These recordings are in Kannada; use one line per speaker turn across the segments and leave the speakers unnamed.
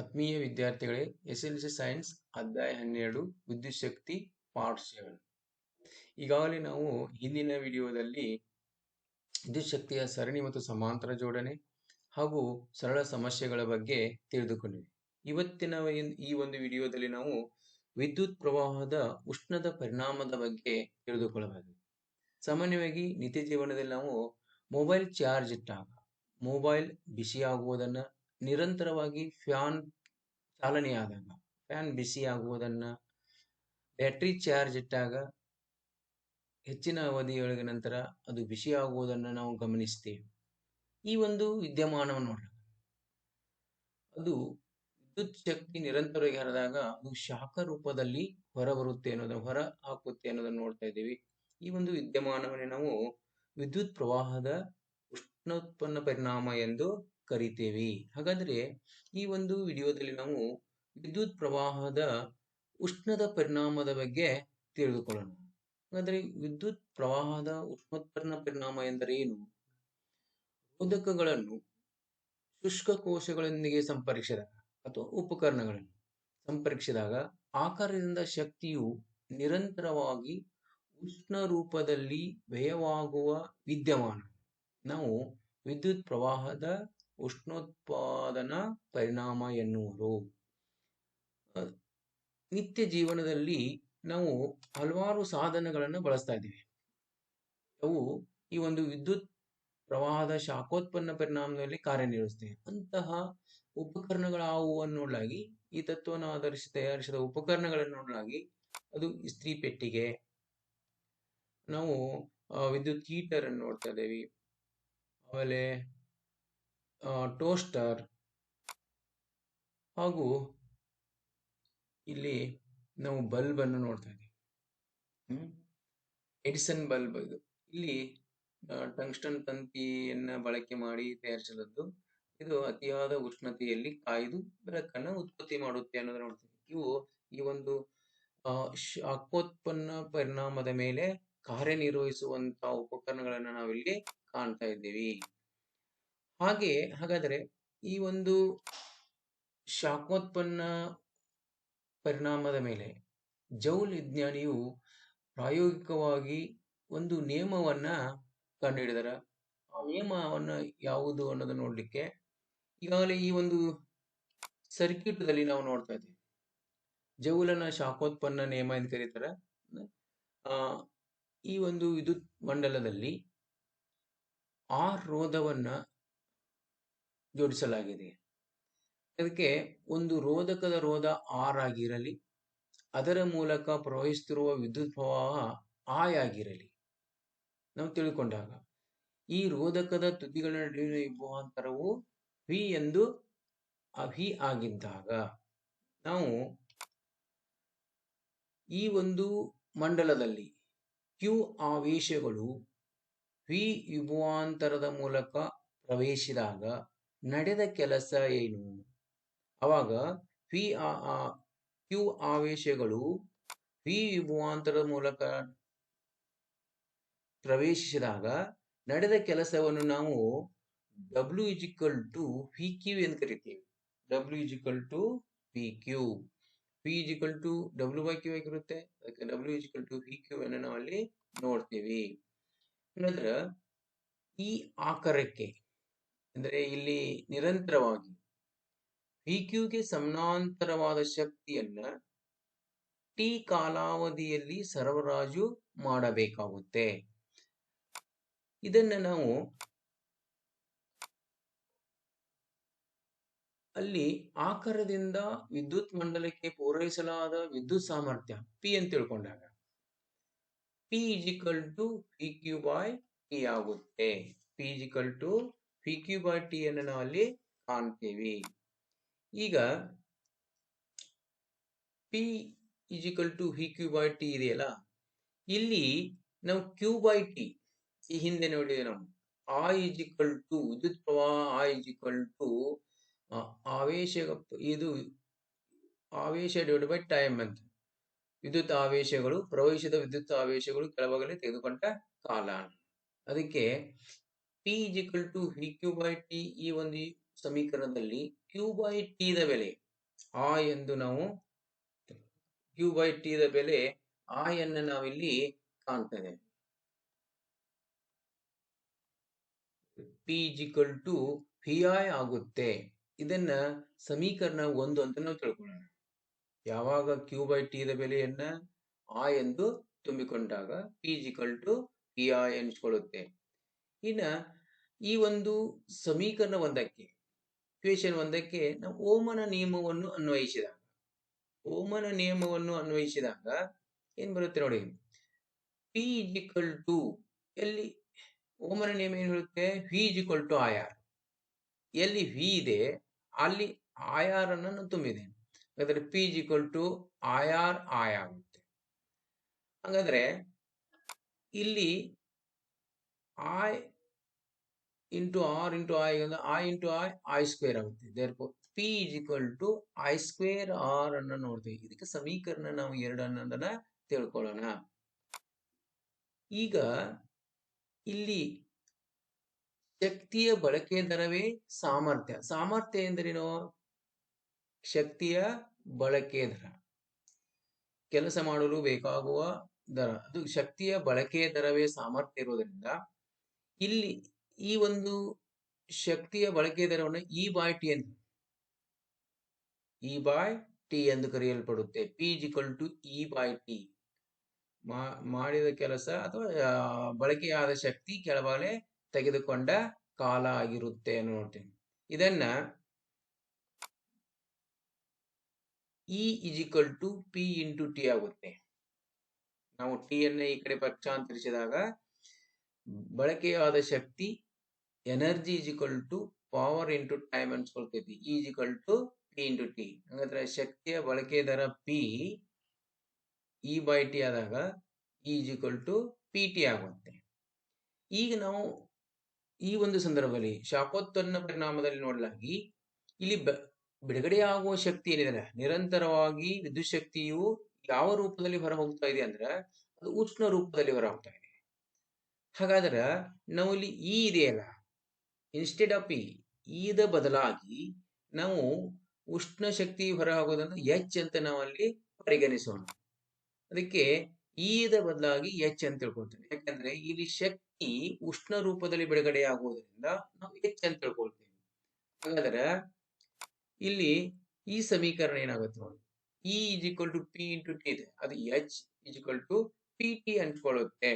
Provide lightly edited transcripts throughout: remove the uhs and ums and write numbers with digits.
ಆತ್ಮೀಯ ವಿದ್ಯಾರ್ಥಿಗಳೇ, ಎಸ್ಎಲ್ಸಿ ಸೈನ್ಸ್ ಅಧ್ಯಾಯ 12 ವಿದ್ಯುತ್ ಶಕ್ತಿ ಪಾರ್ಟ್ 7. ಈಗಾಗಲೇ ನಾವು ಹಿಂದಿನ ವಿಡಿಯೋದಲ್ಲಿ ವಿದ್ಯುತ್ ಶಕ್ತಿಯ ಸರಣಿ ಮತ್ತು ಸಮಾಂತರ ಜೋಡಣೆ ಹಾಗೂ ಸರಳ ಸಮಸ್ಯೆಗಳ ಬಗ್ಗೆ ತಿಳಿದುಕೊಂಡಿವೆ. ಇವತ್ತಿನ ಈ ಒಂದು ವಿಡಿಯೋದಲ್ಲಿ ನಾವು ವಿದ್ಯುತ್ ಪ್ರವಾಹದ ಉಷ್ಣದ ಪರಿಣಾಮದ ಬಗ್ಗೆ ತಿಳಿದುಕೊಳ್ಳಬಹುದು. ಸಾಮಾನ್ಯವಾಗಿ ನಿತ್ಯ ಜೀವನದಲ್ಲಿ ನಾವು ಮೊಬೈಲ್ ಚಾರ್ಜ್ ಇಟ್ಟಾಗ ಮೊಬೈಲ್ ಬಿಸಿಯಾಗುವುದನ್ನ, ನಿರಂತರವಾಗಿ ಫ್ಯಾನ್ ಚಾಲನೆಯಾದಾಗ ಫ್ಯಾನ್ ಬಿಸಿಯಾಗುವುದನ್ನ, ಬ್ಯಾಟರಿ ಚಾರ್ಜ್ ಇಟ್ಟಾಗ ಹೆಚ್ಚಿನ ಅವಧಿಯೊಳಗೆ ನಂತರ ಅದು ಬಿಸಿಯಾಗುವುದನ್ನು ನಾವು ಗಮನಿಸ್ತೇವೆ. ಈ ಒಂದು ವಿದ್ಯಮಾನವನ್ನು ನೋಡೋಣ. ಅದು ವಿದ್ಯುತ್ ಶಕ್ತಿ ನಿರಂತರವಾಗಿ ಹರಿದಾಗ ಅದು ಶಾಖ ರೂಪದಲ್ಲಿ ಹೊರಬರುತ್ತೆ ಅನ್ನೋದನ್ನು, ಹೊರ ಹಾಕುತ್ತೆ ಅನ್ನೋದನ್ನು ನೋಡ್ತಾ ಇದ್ದೀವಿ. ಈ ಒಂದು ವಿದ್ಯಮಾನವನ್ನೇ ನಾವು ವಿದ್ಯುತ್ ಪ್ರವಾಹದ ಉಷ್ಣೋತ್ಪನ್ನ ಪರಿಣಾಮ ಎಂದು ಕರಿತೇವೆ. ಹಾಗಾದ್ರೆ ಈ ಒಂದು ವಿಡಿಯೋದಲ್ಲಿ ನಾವು ವಿದ್ಯುತ್ ಪ್ರವಾಹದ ಉಷ್ಣದ ಪರಿಣಾಮದ ಬಗ್ಗೆ ತಿಳಿದುಕೊಳ್ಳೋಣ. ಹಾಗಾದ್ರೆ ವಿದ್ಯುತ್ ಪ್ರವಾಹದ ಉಷ್ಣೋತ್ಪನ್ನ ಪರಿಣಾಮ ಎಂದರೆ ಏನು? ರೋಧಕಗಳನ್ನು ಶುಷ್ಕ ಕೋಶಗಳೊಂದಿಗೆ ಸಂಪರ್ಕಿಸಿದಾಗ ಅಥವಾ ಉಪಕರಣಗಳನ್ನು ಸಂಪರ್ಕಿಸಿದಾಗ ಆಕಾರದಿಂದ ಶಕ್ತಿಯು ನಿರಂತರವಾಗಿ ಉಷ್ಣ ರೂಪದಲ್ಲಿ ವ್ಯಯವಾಗುವ ವಿದ್ಯಮಾನ ನಾವು ವಿದ್ಯುತ್ ಪ್ರವಾಹದ ಉಷ್ಣೋತ್ಪಾದನಾ ಪರಿಣಾಮ ಎನ್ನುವರು. ನಿತ್ಯ ಜೀವನದಲ್ಲಿ ನಾವು ಹಲವಾರು ಸಾಧನಗಳನ್ನು ಬಳಸ್ತಾ ಇದ್ದೀವಿ. ಅವು ಈ ಒಂದು ವಿದ್ಯುತ್ ಪ್ರವಾಹದ ಶಾಖೋತ್ಪನ್ನ ಪರಿಣಾಮದಲ್ಲಿ ಕಾರ್ಯನಿರ್ವಹಿಸ್ತವೆ. ಅಂತಹ ಉಪಕರಣಗಳಾವುವು ನೋಡಲಾಗಿ ಈ ತತ್ವವನ್ನು ಆಧರಿಸಿ ತಯಾರಿಸಿದ ಉಪಕರಣಗಳನ್ನು ನೋಡಲಾಗಿ ಅದು ಇಸ್ತ್ರಿ ಪೆಟ್ಟಿಗೆ, ನಾವು ವಿದ್ಯುತ್ ಹೀಟರ್ ಅನ್ನು ನೋಡ್ತಾ ಇದ್ದೇವೆ, ಆಮೇಲೆ ಟೋಸ್ಟರ್, ಹಾಗೂ ಇಲ್ಲಿ ನಾವು ಬಲ್ಬ್ ಅನ್ನು ನೋಡ್ತಾ ಇದ್ದೀವಿ. Edison bulb. ಇದು ಇಲ್ಲಿ ಟಂಗ್ಸ್ಟನ್ ತಂತಿಯನ್ನ ಬಳಕೆ ಮಾಡಿ ತಯಾರಿಸಿದದ್ದು. ಇದು ಅತಿಯಾದ ಉಷ್ಣತೆಯಲ್ಲಿ ಕಾಯ್ದು ಬೆಳಕನ್ನು ಉತ್ಪತ್ತಿ ಮಾಡುತ್ತೆ ಅನ್ನೋದನ್ನ ನೋಡ್ತೀವಿ. ಇವು ಈ ಒಂದು ಶಾಖೋತ್ಪನ್ನ ಪರಿಣಾಮದ ಮೇಲೆ ಕಾರ್ಯನಿರ್ವಹಿಸುವಂತಹ ಉಪಕರಣಗಳನ್ನ ನಾವಿಲ್ಲಿ ಕಾಣ್ತಾ ಇದ್ದೀವಿ. ಹಾಗಾದರೆ ಈ ಒಂದು ಶಾಖೋತ್ಪನ್ನ ಪರಿಣಾಮದ ಮೇಲೆ ಜೌಲ್ ವಿಜ್ಞಾನಿಯು ಪ್ರಾಯೋಗಿಕವಾಗಿ ಒಂದು ನಿಯಮವನ್ನ ಕಂಡುಹಿಡಿದರ. ಆ ನಿಯಮವನ್ನ ಯಾವುದು ಅನ್ನೋದನ್ನ ನೋಡ್ಲಿಕ್ಕೆ ಈಗಾಗಲೇ ಈ ಒಂದು ಸರ್ಕ್ಯೂಟ್ದಲ್ಲಿ ನಾವು ನೋಡ್ತಾ ಇದ್ದೀವಿ. ಜೌಲನ ಶಾಖೋತ್ಪನ್ನ ನಿಯಮ ಎಂದು ಕರೀತಾರೆ. ಈ ಒಂದು ವಿದ್ಯುತ್ ಮಂಡಲದಲ್ಲಿ ಆರ್ ರೋಧವನ್ನ ಜೋಡಿಸಲಾಗಿದೆ. ಅದಕ್ಕೆ ಒಂದು ರೋಧಕದ ರೋಧ ಆರ್ ಆಗಿರಲಿ, ಅದರ ಮೂಲಕ ಪ್ರವಹಿಸುತ್ತಿರುವ ವಿದ್ಯುತ್ ಪ್ರವಾಹ ಐ ಆಗಿರಲಿ ನಾವು ತಿಳ್ಕೊಂಡಾಗ ಈ ರೋಧಕದ ತುದಿಗಳ ನಡುವಿನ ವಿಭವಾಂತರವು ವಿ ಎಂದು ವಿ ಆಗಿದ್ದಾಗ ನಾವು ಈ ಒಂದು ಮಂಡಲದಲ್ಲಿ ಕ್ಯೂ ಆವೇಶಗಳು ವಿ ವಿಭವಾಂತರದ ಮೂಲಕ ಪ್ರವೇಶಿಸಿದಾಗ ನಡೆದ ಕೆಲಸ ಏನು? ಅವಾಗ ಕ್ಯೂ ಆವೇಶಗಳು ವಿ ವಿಭವಾಂತರದ ಮೂಲಕ ಪ್ರವೇಶಿಸಿದಾಗ ನಡೆದ ಕೆಲಸವನ್ನು ನಾವು W equal to V Q ಎಂದು ಕರಿತೀವಿ. W equal to V Q. V equal to W by Q ಆಗಿರುತ್ತೆ. ಅದಕ್ಕೆ W equal to V Q ಅನ್ನು ನಾವು ಅಲ್ಲಿ ನೋಡ್ತೀವಿ. ಅಂದ್ರೆ ಈ ಆಕಾರಕ್ಕೆ ಅಂದ್ರೆ ಇಲ್ಲಿ ನಿರಂತರವಾಗಿ ವಿ ಕ್ಯೂಗೆ ಸಮಾನಾಂತರವಾದ ಶಕ್ತಿಯನ್ನ ಟಿ ಕಾಲಾವಧಿಯಲ್ಲಿ ಸರಬರಾಜು ಮಾಡಬೇಕಾಗುತ್ತೆ. ಇದನ್ನ ನಾವು ಅಲ್ಲಿ ಆಕಾರದಿಂದ ವಿದ್ಯುತ್ ಮಂಡಲಕ್ಕೆ ಪೂರೈಸಲಾದ ವಿದ್ಯುತ್ ಸಾಮರ್ಥ್ಯ ಪಿ ಅಂತ ತಿಳ್ಕೊಂಡಾಗ P equal to V Q by T ಆಗುತ್ತೆ. P equal to V Q by T ಅನ್ನು ನಾವು ಅಲ್ಲಿ ಕಾಣ್ತೇವೆ. ಈಗ P equal to V Q by T ಇದೆಯಲ್ಲ, ಇಲ್ಲಿ ನಾವು ಕ್ಯೂ ಬೈ ಟಿ ಈ ಹಿಂದೆ ನೋಡಿದೆ ನಾವು ಐ ಇಜಿಕಲ್ ಟು ವಿದ್ಯುತ್ ಪ್ರವಾಹ ಐ ಇಜಿಕಲ್ ಟು ಆವೇಶ, ಇದು ಆವೇಶ ಡಿವೈಡ್ ಬೈ ಟೈಮ್ ಅಂತ. ವಿದ್ಯುತ್ ಆವೇಶಗಳು, ಪ್ರವಹಿಸಿದ ವಿದ್ಯುತ್ ಆವೇಶಗಳು ಕೆಳಭಾಗದಲ್ಲಿ ತೆಗೆದುಕೊಂಡ ಕಾಲ. ಅದಕ್ಕೆ P equal to V Q by T ಈ ಒಂದು ಸಮೀಕರಣದಲ್ಲಿ ಕ್ಯೂ ಬೈ ಟಿ ದ ಬೆಲೆ ಆ ಎಂದು ನಾವು ಕ್ಯೂ ಬೈ ಟಿ ದ ಬೆಲೆ ಆ ಅನ್ನು ನಾವಿಲ್ಲಿ ಕಾಣ್ತಾ ಇದ್ದೇವೆ. P equal to V I ಆಗುತ್ತೆ. ಇದನ್ನ ಸಮೀಕರಣ 1 ಅಂತ ನಾವು ತಿಳ್ಕೊಳ್ಳೋಣ. ಯಾವಾಗ ಕ್ಯೂ ಬೈ ಟಿ ದ ಬೆಲೆಯನ್ನ ಆ ಎಂದು ತುಂಬಿಕೊಂಡಾಗ P equal to V I ಎನಿಸಿಕೊಳ್ಳುತ್ತೆ. ಇನ್ನ ಈ ಒಂದು ಸಮೀಕರಣ 1ಕ್ಕೆ ಇಕ್ವೇಶನ್ 1ಕ್ಕೆ ನಾವು ಓಮನ ನಿಯಮವನ್ನು ಅನ್ವಯಿಸಿದಾಗ ಏನ್ ಬರುತ್ತೆ ನೋಡಿ, ಪಿ ಇಜಿಕಲ್ ಟು ಎಲ್ಲಿ ಓಮನ ನಿಯಮ ಏನು ಹೇಳುತ್ತೆ, V equal to I R. ಎಲ್ಲಿ ವಿ ಇದೆ ಅಲ್ಲಿ ಐ ಆರ್ ಅನ್ನು ತುಂಬಿದ್ದೇನೆ. ಹಾಗಾದ್ರೆ P equal to I R I ಆಗುತ್ತೆ. ಹಾಗಾದ್ರೆ ಇಲ್ಲಿ I into R into I into I square ಆಗುತ್ತೆ. Therefore P equal to I square R ಅನ್ನ ನೋಡ್ತೀವಿ. ಇದಕ್ಕೆ ಸಮೀಕರಣ ನಾವು 2 ಅನ್ನೋದನ್ನ ತಿಳ್ಕೊಳ್ಳೋಣ. ಈಗ ಇಲ್ಲಿ ಶಕ್ತಿಯ ಬಳಕೆ ದರವೇ ಸಾಮರ್ಥ್ಯ. ಸಾಮರ್ಥ್ಯ ಎಂದರೇನು? ಶಕ್ತಿಯ ಬಳಕೆ ದರ, ಕೆಲಸ ಮಾಡಲು ಬೇಕಾಗುವ ದರ, ಅದು ಶಕ್ತಿಯ ಬಳಕೆ ದರವೇ ಸಾಮರ್ಥ್ಯ ಇರುವುದರಿಂದ ಇಲ್ಲಿ ಈ ಒಂದು ಶಕ್ತಿಯ ಬಳಕೆ ದರವನ್ನು ಇ ಬೈ ಟಿ ಎಂದು ಕರೆಯಲ್ಪಡುತ್ತೆ. P equal to E by T. ಮಾಡಿದ ಕೆಲಸ ಅಥವಾ ಬಳಕೆಯಾದ ಶಕ್ತಿ ಕೆಳಬಾಲೆ ತೆಗೆದುಕೊಂಡ ಕಾಲ ಆಗಿರುತ್ತೆ ಅಂತ ನೋಡ್ತೇವೆ. ಇದನ್ನ E equal to P into T ಆಗುತ್ತೆ. ನಾವು ಟಿ ಅನ್ನ ಈ ಕಡೆ ಪಕ್ಷಾಂತರಿಸಿದಾಗ ಬಳಕೆಯಾದ ಶಕ್ತಿ energy equal to power into time ಅನ್ಸ್ಕೊಳ್ತೈತಿ. E equal to P into T. ಹಾಗಾದ್ರೆ ಶಕ್ತಿಯ ಬಳಕೆ ದರ ಪಿ ಇ ಬೈ ಟಿ ಆದಾಗ E equal to P T ಆಗುತ್ತೆ. ಈಗ ನಾವು ಈ ಒಂದು ಸಂದರ್ಭದಲ್ಲಿ ಶಾಖೋತ್ಪನ್ನ ಪರಿಣಾಮದಲ್ಲಿ ನೋಡಲಾಗಿ ಇಲ್ಲಿ ಬಿಡುಗಡೆಯಾಗುವ ಶಕ್ತಿ ಏನಿದೆ, ನಿರಂತರವಾಗಿ ವಿದ್ಯುತ್ ಶಕ್ತಿಯು ಯಾವ ರೂಪದಲ್ಲಿ ಹೊರ ಹೋಗ್ತಾ ಇದೆ ಅಂದ್ರೆ ಅದು ಉಷ್ಣ ರೂಪದಲ್ಲಿ ಹೊರ ಹೋಗ್ತಾ ಇದೆ. ಹಾಗಾದ್ರೆ ನಾವು ಇಲ್ಲಿ ಇ ಇದೆಯಲ್ಲ, ಇನ್ಸ್ಟೆಡ್ ಆಫ್ ಇದ ಬದಲಾಗಿ ನಾವು ಉಷ್ಣ ಶಕ್ತಿ ಹೊರ ಹೋಗೋದನ್ನು ಎಚ್ ಅಂತ ನಾವಲ್ಲಿ ಪರಿಗಣಿಸೋಣ. ಅದಕ್ಕೆ ಇದ ಬದಲಾಗಿ ಎಚ್ ಅಂತ ತಿಳ್ಕೊಳ್ತೇವೆ. ಯಾಕಂದ್ರೆ ಇಲ್ಲಿ ಶಕ್ತಿ ಉಷ್ಣ ರೂಪದಲ್ಲಿ ಬಿಡುಗಡೆ ಆಗುವುದರಿಂದ ನಾವು ಎಚ್ ಅಂತ ತಿಳ್ಕೊಳ್ತೇವೆ. ಹಾಗಾದ್ರೆ ಇಲ್ಲಿ ಈ ಸಮೀಕರಣ ಏನಾಗುತ್ತೆ ನೋಡಿ, E equal to P into T ಇದೆ, ಅದು H equal to P T ಅಂದ್ಕೊಳ್ಳುತ್ತೆ.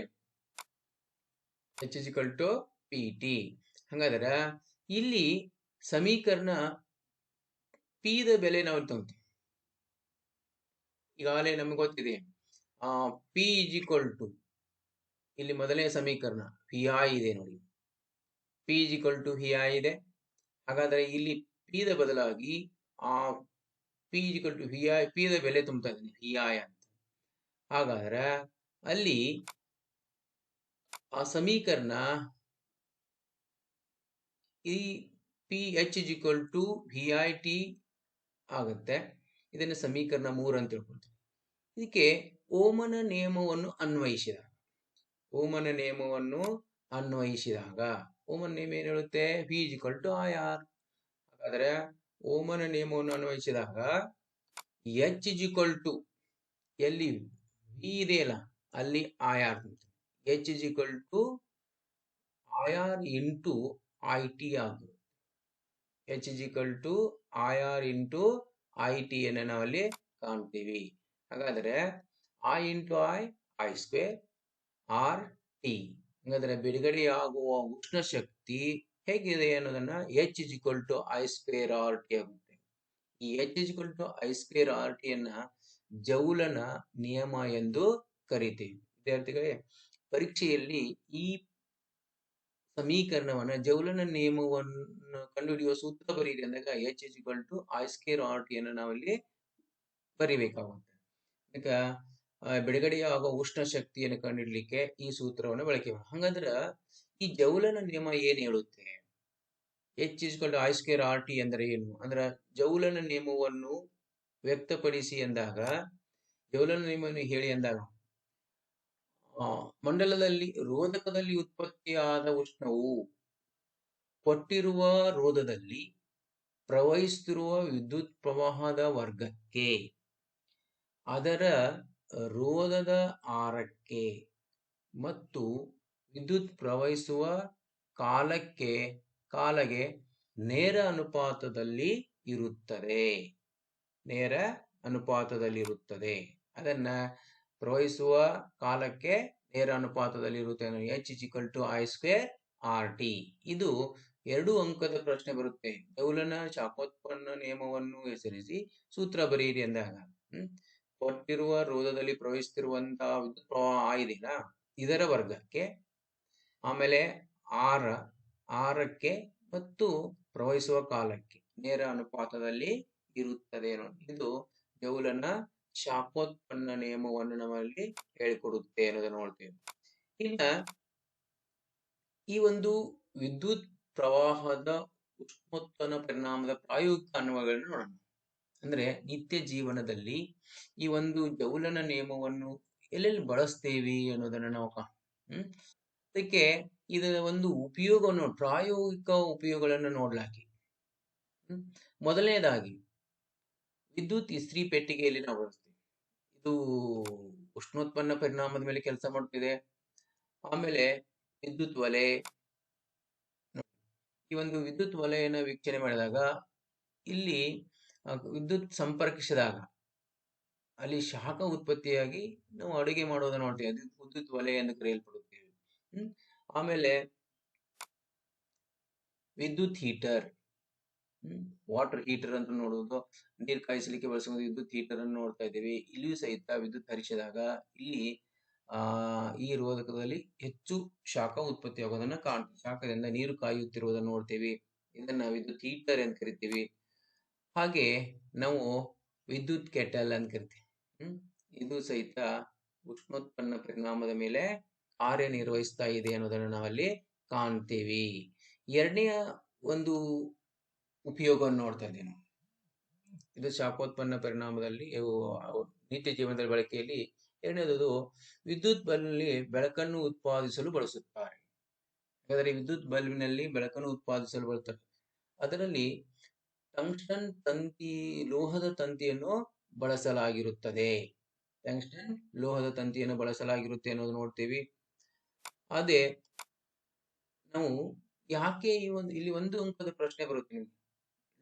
H equal to P T. ಹಾಗಾದ್ರೆ ಇಲ್ಲಿ ಸಮೀಕರಣ ಪಿ ದ ಬೆಲೆ ನಾವು ತಗೋತೀವಿ. ಈಗಾಗಲೇ ನಮ್ಗೆ ಗೊತ್ತಿದೆ ಪಿ ಇಜಿಕಲ್ ಟು, ಇಲ್ಲಿ ಮೊದಲನೇ ಸಮೀಕರಣ ವಿ ಐ ಇದೆ ನೋಡಿ, P equal to V I ಇದೆ. ಹಾಗಾದ್ರೆ ಇಲ್ಲಿ ಪಿ ದ ಬದಲಾಗಿ P equal to V I, P ದ ಬೆಲೆ ತುಂಬ್ತಾ ಇದ್ದೀನಿ ವಿ ಐ ಅಂತ. ಹಾಗಾದ್ರೆ ಅಲ್ಲಿ ಆ ಸಮೀಕರಣ ಈ P H equal to V I T ಆಗುತ್ತೆ. ಇದನ್ನು ಸಮೀಕರಣ 3 ಅಂತ ತಿಳ್ಕೊಳ್ತೀವಿ. ಇದಕ್ಕೆ ಓಮನ ನಿಯಮವನ್ನು ಅನ್ವಯಿಸಿದಾಗ ಓಮನ ನಿಯಮ ಏನು ಹೇಳುತ್ತೆ, V equal to I R. ಹಾಗಾದ್ರೆ ಓಮನ ನಿಯಮವನ್ನು ಅನ್ವಯಿಸಿದಾಗ ಎಚ್ ಇಜಿಕಲ್ ಟು ಎಲ್ಲಿ ವಿ ಇದೆಯಲ್ಲ ಅಲ್ಲಿ I R, H equal to I R into I T ಆಗುತ್ತೆ. H equal to I R into I T ಅನ್ನು ನಾವಲ್ಲಿ ಕಾಣ್ತೀವಿ. ಹಾಗಾದ್ರೆ I into I square R T. ಹಾಗಾದ್ರೆ ಬಿಡುಗಡೆಯಾಗುವ ಉಷ್ಣ ಶಕ್ತಿ ಹೇಗಿದೆ ಅನ್ನೋದನ್ನ H equal to I square R T ಆಗುತ್ತೆ. ಈ H equal to I square R T ಅನ್ನ ಜೌಲನ ನಿಯಮ ಎಂದು ಕರಿತೀವಿ. ವಿದ್ಯಾರ್ಥಿಗಳೇ, ಪರೀಕ್ಷೆಯಲ್ಲಿ ಈ ಸಮೀಕರಣವನ್ನ ಜೌಲನ ನಿಯಮವನ್ನು ಕಂಡುಹಿಡಿಯುವ ಸೂತ್ರ ಬರೀರಿ ಅಂದಾಗ H equal to I square R T ಅನ್ನು ನಾವಲ್ಲಿ ಬರಿಬೇಕಾಗುತ್ತೆ. ಈಗ ಬಿಡುಗಡೆಯಾಗುವ ಉಷ್ಣ ಶಕ್ತಿಯನ್ನು ಕಂಡುಹಿಡಲಿಕ್ಕೆ ಈ ಸೂತ್ರವನ್ನು ಬಳಕೆ ಮಾಡಿ. ಹಂಗಂದ್ರ ಈ ಜೌಲನ ನಿಯಮ ಏನ್ ಹೇಳುತ್ತೆ, H equal to I square R T ಅಂದ್ರೆ ಏನು ಅಂದ್ರೆ ಜೌಲನ ನಿಯಮವನ್ನು ವ್ಯಕ್ತಪಡಿಸಿ ಎಂದಾಗ, ಜೌಲನ ನಿಯಮವನ್ನು ಹೇಳಿ ಎಂದಾಗ ಮಂಡಲದಲ್ಲಿ ರೋಧಕದಲ್ಲಿ ಉತ್ಪತ್ತಿಯಾದ ಉಷ್ಣವು ಕೊಟ್ಟಿರುವ ರೋಧದಲ್ಲಿ ಪ್ರವಹಿಸುತ್ತಿರುವ ವಿದ್ಯುತ್ ಪ್ರವಾಹದ ವರ್ಗಕ್ಕೆ, ಅದರ ರೋಧದ ಆರಕ್ಕೆ ಮತ್ತು ವಿದ್ಯುತ್ ಪ್ರವಹಿಸುವ ಕಾಲಗೆ ನೇರ ಅನುಪಾತದಲ್ಲಿ ಇರುತ್ತದೆ. ಅದನ್ನ ಪ್ರವಹಿಸುವ ಕಾಲಕ್ಕೆ ನೇರ ಅನುಪಾತದಲ್ಲಿ ಇರುತ್ತೆ. H=I²RT. ಇದು 2 ಅಂಕದ ಪ್ರಶ್ನೆ ಬರುತ್ತೆ. ಡೌಲನ ಶಾಖೋತ್ಪನ್ನ ನಿಯಮವನ್ನು ಹೆಸರಿಸಿ ಸೂತ್ರ ಬರೆಯಿರಿ ಅಂದಾಗ ಕೊಟ್ಟಿರುವ ರೋಧದಲ್ಲಿ ಪ್ರವಹಿಸುತ್ತಿರುವಂತಹ ವಿದ್ಯುತ್ ಪ್ರವಾಹ ಇದೆಯಲ್ಲ, ಇದರ ವರ್ಗಕ್ಕೆ, ಆಮೇಲೆ ಆರಕ್ಕೆ ಮತ್ತು ಪ್ರವಹಿಸುವ ಕಾಲಕ್ಕೆ ನೇರ ಅನುಪಾತದಲ್ಲಿ ಇರುತ್ತದೆ. ಇದು ಡೌಲನ ಶಾಖೋತ್ಪನ್ನ ನಿಯಮವನ್ನು ನಮ್ಮಲ್ಲಿ ಹೇಳಿಕೊಡುತ್ತೆ ಅನ್ನೋದನ್ನು ನೋಡ್ತೇವೆ. ಇನ್ನ ಈ ಒಂದು ವಿದ್ಯುತ್ ಪ್ರವಾಹದ ಉಷ್ಣೋತ್ಪನ್ನ ಪರಿಣಾಮದ ಪ್ರಾಯೋಗಿಕ ಅನ್ವಯಗಳನ್ನು ನೋಡೋಣ. ಅಂದ್ರೆ ನಿತ್ಯ ಜೀವನದಲ್ಲಿ ಈ ಒಂದು ಡೌಲನ ನಿಯಮವನ್ನು ಎಲ್ಲೆಲ್ಲಿ ಬಳಸ್ತೇವೆ ಅನ್ನೋದನ್ನ ನಾವು ಅದಕ್ಕೆ ಇದರ ಒಂದು ಉಪಯೋಗವನ್ನು, ಪ್ರಾಯೋಗಿಕ ಉಪಯೋಗಗಳನ್ನು ನೋಡ್ಲಾಕಿ. ಮೊದಲನೇದಾಗಿ ವಿದ್ಯುತ್ ಇಸ್ತ್ರಿ ಪೆಟ್ಟಿಗೆಯಲ್ಲಿ ನಾವು ಬಳಸ್ತೇವೆ. ಇದು ಉಷ್ಣೋತ್ಪನ್ನ ಪರಿಣಾಮದ ಮೇಲೆ ಕೆಲಸ ಮಾಡುತ್ತಿದೆ. ಆಮೇಲೆ ವಿದ್ಯುತ್ ಒಲೆ, ಈ ಒಂದು ವಿದ್ಯುತ್ ಒಲೆಯನ್ನು ವೀಕ್ಷಣೆ ಮಾಡಿದಾಗ ಇಲ್ಲಿ ವಿದ್ಯುತ್ ಸಂಪರ್ಕಿಸಿದಾಗ ಅಲ್ಲಿ ಶಾಖ ಉತ್ಪತ್ತಿಯಾಗಿ ನಾವು ಅಡುಗೆ ಮಾಡೋದನ್ನ ನೋಡ್ತೇವೆ. ಅದು ವಿದ್ಯುತ್ ಒಲೆ ಎಂದು ಕರೆಯಲ್ಪಡುತ್ತೇವೆ. ಆಮೇಲೆ ವಿದ್ಯುತ್ ಹೀಟರ್, ವಾಟರ್ ಹೀಟರ್ ಅಂತ ನೋಡುವುದು, ನೀರು ಕಾಯಿಸಲಿಕ್ಕೆ ಬಳಸುವ ವಿದ್ಯುತ್ ಹೀಟರ್ ಅನ್ನು ನೋಡ್ತಾ ಇದ್ದೇವೆ. ಇಲ್ಲಿಯೂ ಸಹಿತ ವಿದ್ಯುತ್ ಹರಿಸಿದಾಗ ಇಲ್ಲಿ ಈ ರೋಧಕದಲ್ಲಿ ಹೆಚ್ಚು ಶಾಖ ಉತ್ಪತ್ತಿಯಾಗೋದನ್ನ ಕಾಣ್ತೀವಿ. ಶಾಖದಿಂದ ನೀರು ಕಾಯುತ್ತಿರುವುದನ್ನು ನೋಡ್ತೇವೆ. ಇದನ್ನ ವಿದ್ಯುತ್ ಹೀಟರ್ ಅಂತ ಕರಿತೀವಿ. ಹಾಗೆ ನಾವು ವಿದ್ಯುತ್ ಕೆಟಲ್ ಅಂತ ಕರಿತೀವಿ. ಇದು ಸಹಿತ ಉಷ್ಣೋತ್ಪನ್ನ ಪರಿಣಾಮದ ಮೇಲೆ ಕಾರ್ಯನಿರ್ವಹಿಸ್ತಾ ಇದೆ ಅನ್ನೋದನ್ನು ನಾವಲ್ಲಿ ಕಾಣ್ತೇವೆ. ಎರಡನೆಯ ಒಂದು ಉಪಯೋಗವನ್ನು ನೋಡ್ತಾ ಇದ್ದೇವೆ ನಾವು. ಇದು ಶಾಖೋತ್ಪನ್ನ ಪರಿಣಾಮದಲ್ಲಿ ನಿತ್ಯ ಜೀವನದಲ್ಲಿ ಬಳಕೆಯಲ್ಲಿ ಎರಡನೇದು ವಿದ್ಯುತ್ ಬಲ್ಬ್ನಲ್ಲಿ ಬೆಳಕನ್ನು ಉತ್ಪಾದಿಸಲು ಬಳಸುತ್ತಾರೆ. ಹಾಗಾದರೆ ವಿದ್ಯುತ್ ಬಲ್ಬ್ನಲ್ಲಿ ಬೆಳಕನ್ನು ಉತ್ಪಾದಿಸಲು ಬಳಸುತ್ತಾರೆ. ಅದರಲ್ಲಿ ಟಂಗ್ಸ್ಟನ್ ತಂತಿ, ಲೋಹದ ತಂತಿಯನ್ನು ಬಳಸಲಾಗಿರುತ್ತದೆ. ಬಳಸಲಾಗಿರುತ್ತೆ ಅನ್ನೋದು ನೋಡ್ತೀವಿ. ಅದೇ ನಾವು ಯಾಕೆ ಇಲ್ಲಿ ಒಂದು ಅಂಕದ ಪ್ರಶ್ನೆ ಬರುತ್ತೆ ನಿಮ್ಗೆ,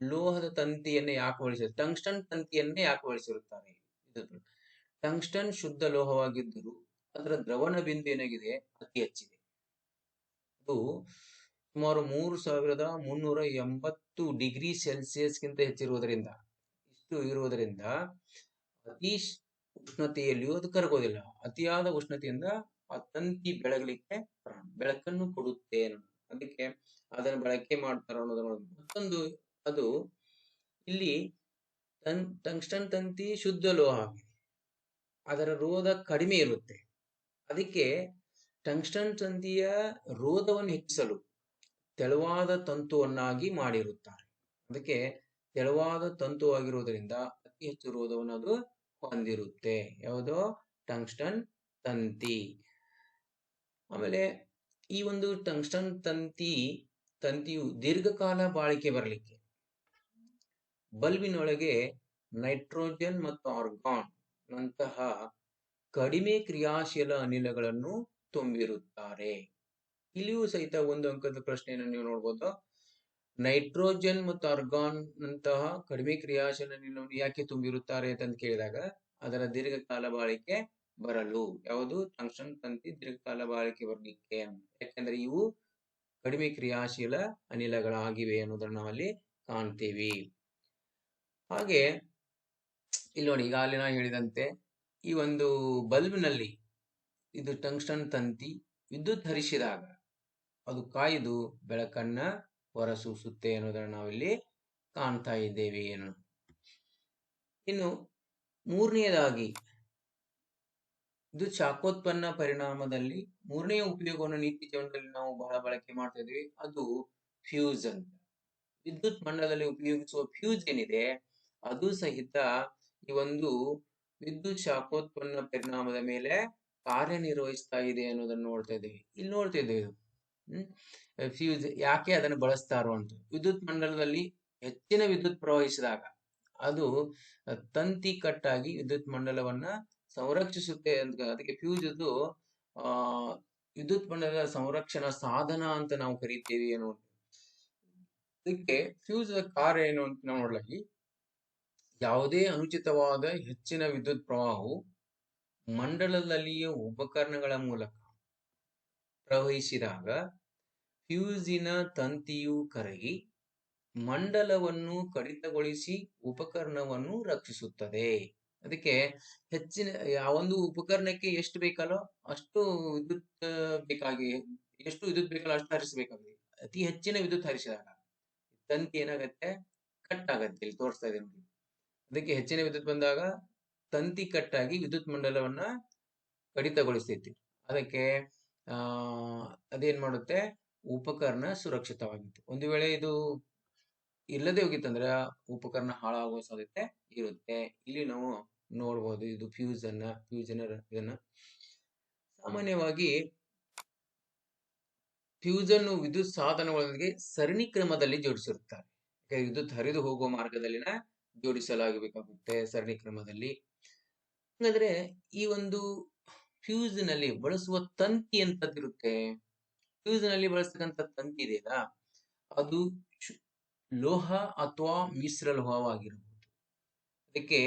ಲೋಹದ ತಂತಿಯನ್ನೇ ಯಾಕೆ ಬಳಸಿರುತ್ತಾರೆ, ಟಂಗ್ಸ್ಟನ್ ತಂತಿಯನ್ನೇ ಯಾಕೆ ಬಳಸಿರುತ್ತಾರೆ? ಟಂಗ್ಸ್ಟನ್ ಶುದ್ಧ ಲೋಹವಾಗಿದ್ದರೂ ಅದರ ದ್ರವಣ ಬಿಂದು ಏನಾಗಿದೆ, ಅತಿ ಹೆಚ್ಚಿದೆ. ಅದು ಸುಮಾರು 3380 ಡಿಗ್ರಿ ಸೆಲ್ಸಿಯಸ್ಗಿಂತ ಹೆಚ್ಚಿರುವುದರಿಂದ, ಇಷ್ಟು ಇರುವುದರಿಂದ ಅತಿ ಉಷ್ಣತೆಯಲ್ಲಿಯೂ ಅದು ಕರಗೋದಿಲ್ಲ. ಅತಿಯಾದ ಉಷ್ಣತೆಯಿಂದ ಆ ತಂತಿ ಬೆಳಕನ್ನು ಕೊಡುತ್ತೆ. ಅದಕ್ಕೆ ಅದನ್ನು ಬಳಕೆ ಮಾಡ್ತಾರ ಅನ್ನೋದನ್ನ. ಮತ್ತೊಂದು, ಅದು ಇಲ್ಲಿ ಟಂಗ್ಸ್ಟನ್ ತಂತಿ ಶುದ್ಧ ಲೋಹ ಆಗಿದೆ, ಅದರ ರೋಧ ಕಡಿಮೆ ಇರುತ್ತೆ. ಅದಕ್ಕೆ ಟಂಗ್ಸ್ಟನ್ ತಂತಿಯ ರೋಧವನ್ನು ಹೆಚ್ಚಿಸಲು ತೆಳುವಾದ ತಂತುವನ್ನಾಗಿ ಮಾಡಿರುತ್ತಾರೆ. ಅದಕ್ಕೆ ತೆಳುವಾದ ತಂತು ಆಗಿರುವುದರಿಂದ ಅತಿ ಹೆಚ್ಚು ರೋಧವನ್ನು ಅದು ಹೊಂದಿರುತ್ತೆ. ಯಾವುದೋ ಟಂಗ್ಸ್ಟನ್ ತಂತಿ. ಆಮೇಲೆ ಈ ಒಂದು ಟಂಗ್ಸ್ಟನ್ ತಂತಿಯು ದೀರ್ಘಕಾಲ ಬಾಳಿಕೆ ಬರಲಿಕ್ಕೆ ಬಲ್ಬಿನೊಳಗೆ ನೈಟ್ರೋಜನ್ ಮತ್ತು ಆರ್ಗಾನ್ ನಂತಹ ಕಡಿಮೆ ಕ್ರಿಯಾಶೀಲ ಅನಿಲಗಳನ್ನು ತುಂಬಿರುತ್ತಾರೆ. ಇಲ್ಲಿಯೂ ಸಹಿತ ಒಂದು ಅಂಕದ ಪ್ರಶ್ನೆಯನ್ನು ನೀವು ನೋಡ್ಬೋದು. ನೈಟ್ರೋಜನ್ ಮತ್ತು ಆರ್ಗಾನ್ ನಂತಹ ಕಡಿಮೆ ಕ್ರಿಯಾಶೀಲ ಅನಿಲವನ್ನು ಯಾಕೆ ತುಂಬಿರುತ್ತಾರೆ ಅಂತ ಕೇಳಿದಾಗ, ಅದರ ದೀರ್ಘಕಾಲ ಬಾಳಿಕೆ ಬರಲು. ಯಾವುದು? ಟಂಗ್ಸ್ಟನ್ ತಂತಿ ದೀರ್ಘಕಾಲ ಬಾಳಿಕೆ ಬರಲಿಕ್ಕೆ. ಯಾಕೆಂದ್ರೆ ಇವು ಕಡಿಮೆ ಕ್ರಿಯಾಶೀಲ ಅನಿಲಗಳಾಗಿವೆ ಅನ್ನೋದನ್ನು ನಾವಲ್ಲಿ ಕಾಣ್ತೇವೆ. ಹಾಗೆ ಇಲ್ಲಿ ನೋಡಿ, ಈಗ ಅಲ್ಲಿ ನಾನು ಹೇಳಿದಂತೆ ಈ ಒಂದು ಬಲ್ಬ್ನಲ್ಲಿ ಇದು ಟಂಗ್ಸ್ಟನ್ ತಂತಿ ವಿದ್ಯುತ್ ಹರಿಸಿದಾಗ ಅದು ಕಾಯ್ದು ಬೆಳಕನ್ನ ಹೊರಸೂಸುತ್ತೆ ಅನ್ನೋದನ್ನು ನಾವಿಲ್ಲಿ ಕಾಣ್ತಾ ಇದ್ದೇವೆ. ಇನ್ನು ಮೂರನೆಯದಾಗಿ ಇದು ಶಾಖೋತ್ಪನ್ನ ಪರಿಣಾಮದಲ್ಲಿ ಮೂರನೆಯ ಉಪಯೋಗವನ್ನು ನಿತ್ಯ ಜೀವನದಲ್ಲಿ ನಾವು ಬಹಳ ಬಳಕೆ ಮಾಡ್ತಾ ಇದ್ದೀವಿ. ಅದು ಫ್ಯೂಸ್ ಅಂತ. ವಿದ್ಯುತ್ ಮಂಡಲದಲ್ಲಿ ಉಪಯೋಗಿಸುವ ಫ್ಯೂಸ್ ಏನಿದೆ, ಅದು ಸಹಿತ ಈ ಒಂದು ವಿದ್ಯುತ್ ಶಾಖೋತ್ಪನ್ನ ಪರಿಣಾಮದ ಮೇಲೆ ಕಾರ್ಯನಿರ್ವಹಿಸ್ತಾ ಇದೆ ಅನ್ನೋದನ್ನು ನೋಡ್ತಾ ಇದ್ದೇವೆ. ಇಲ್ಲಿ ನೋಡ್ತಾ ಇದ್ದೇವೆ ಫ್ಯೂಸ್ ಯಾಕೆ ಅದನ್ನು ಬಳಸ್ತಾರೋ ಅಂತ. ವಿದ್ಯುತ್ ಮಂಡಲದಲ್ಲಿ ಹೆಚ್ಚಿನ ವಿದ್ಯುತ್ ಪ್ರವಹಿಸಿದಾಗ ಅದು ತಂತಿ ಕಟ್ಟಾಗಿ ವಿದ್ಯುತ್ ಮಂಡಲವನ್ನ ಸಂರಕ್ಷಿಸುತ್ತೆ ಅಂತ. ಅದಕ್ಕೆ ಫ್ಯೂಸ್ ಇದು ಆ ವಿದ್ಯುತ್ ಮಂಡಲದ ಸಂರಕ್ಷಣಾ ಸಾಧನ ಅಂತ ನಾವು ಕರಿತೀವಿ ಅನ್ನೋ. ಅದಕ್ಕೆ ಫ್ಯೂಸ್ ಕಾರ್ಯ ಏನು ಅಂತ ನಾವು ನೋಡಲಿ. ಯಾವುದೇ ಅನುಚಿತವಾದ ಹೆಚ್ಚಿನ ವಿದ್ಯುತ್ ಪ್ರವಾಹವು ಮಂಡಲದಲ್ಲಿಯ ಉಪಕರಣಗಳ ಮೂಲಕ ಪ್ರವಹಿಸಿದಾಗ ಫ್ಯೂಸಿನ ತಂತಿಯು ಕರಗಿ ಮಂಡಲವನ್ನು ಕಡಿತಗೊಳಿಸಿ ಉಪಕರಣವನ್ನು ರಕ್ಷಿಸುತ್ತದೆ. ಅದಕ್ಕೆ ಹೆಚ್ಚಿನ ಒಂದು ಉಪಕರಣಕ್ಕೆ ಎಷ್ಟು ಬೇಕಲ್ಲೋ ಅಷ್ಟು ವಿದ್ಯುತ್ ಬೇಕಾಗಿ ಎಷ್ಟು ವಿದ್ಯುತ್ ಬೇಕಲ್ಲ ಅಷ್ಟು ಹರಿಸಬೇಕಾಗಿದೆ. ಅತಿ ಹೆಚ್ಚಿನ ವಿದ್ಯುತ್ ಹರಿಸಿದಾಗ ತಂತಿ ಏನಾಗತ್ತೆ, ಕಟ್ ಆಗತ್ತೆ. ಇಲ್ಲಿ ತೋರಿಸ್ತಾ ಇದೆ ನೋಡಿ. ಅದಕ್ಕೆ ಹೆಚ್ಚಿನ ವಿದ್ಯುತ್ ಬಂದಾಗ ತಂತಿ ಕಟ್ಟಾಗಿ ವಿದ್ಯುತ್ ಮಂಡಲವನ್ನ ಕಡಿತಗೊಳಿಸ್ತೈತಿ. ಅದಕ್ಕೆ ಅದೇನ್ ಮಾಡುತ್ತೆ, ಉಪಕರಣ ಸುರಕ್ಷಿತವಾಗಿತ್ತು. ಒಂದು ವೇಳೆ ಇದು ಇಲ್ಲದೆ ಹೋಗಿತ್ತಂದ್ರೆ ಉಪಕರಣ ಹಾಳಾಗುವ ಸಾಧ್ಯತೆ ಇರುತ್ತೆ. ಇಲ್ಲಿ ನಾವು ನೋಡಬಹುದು ಇದು ಫ್ಯೂಸ್ ಇದನ್ನ ಸಾಮಾನ್ಯವಾಗಿ ಫ್ಯೂಸ್ ಅನ್ನು ವಿದ್ಯುತ್ ಸಾಧನಗಳೊಂದಿಗೆ ಸರಣಿ ಕ್ರಮದಲ್ಲಿ ಜೋಡಿಸಿರುತ್ತಾರೆ. ವಿದ್ಯುತ್ ಹರಿದು ಹೋಗುವ ಮಾರ್ಗದಲ್ಲಿನ ಜೋಡಿಸಲಾಗಬೇಕಾಗುತ್ತೆ ಸರಣಿ ಕ್ರಮದಲ್ಲಿ. ಹಾಗಾದ್ರೆ ಈ ಒಂದು ಫ್ಯೂಸ್ ನಲ್ಲಿ ಬಳಸುವ ತಂತಿ ಎಂತದಿರುತ್ತೆ. ಫ್ಯೂಸ್ ನಲ್ಲಿ ಬಳಸ್ತಕ್ಕಂಥ ತಂತಿ ಇದೆಯಲ್ಲ, ಅದು ಲೋಹ ಅಥವಾ ಮಿಶ್ರ ಲೋಹವಾಗಿರಬಹುದು. ಅದಕ್ಕೆ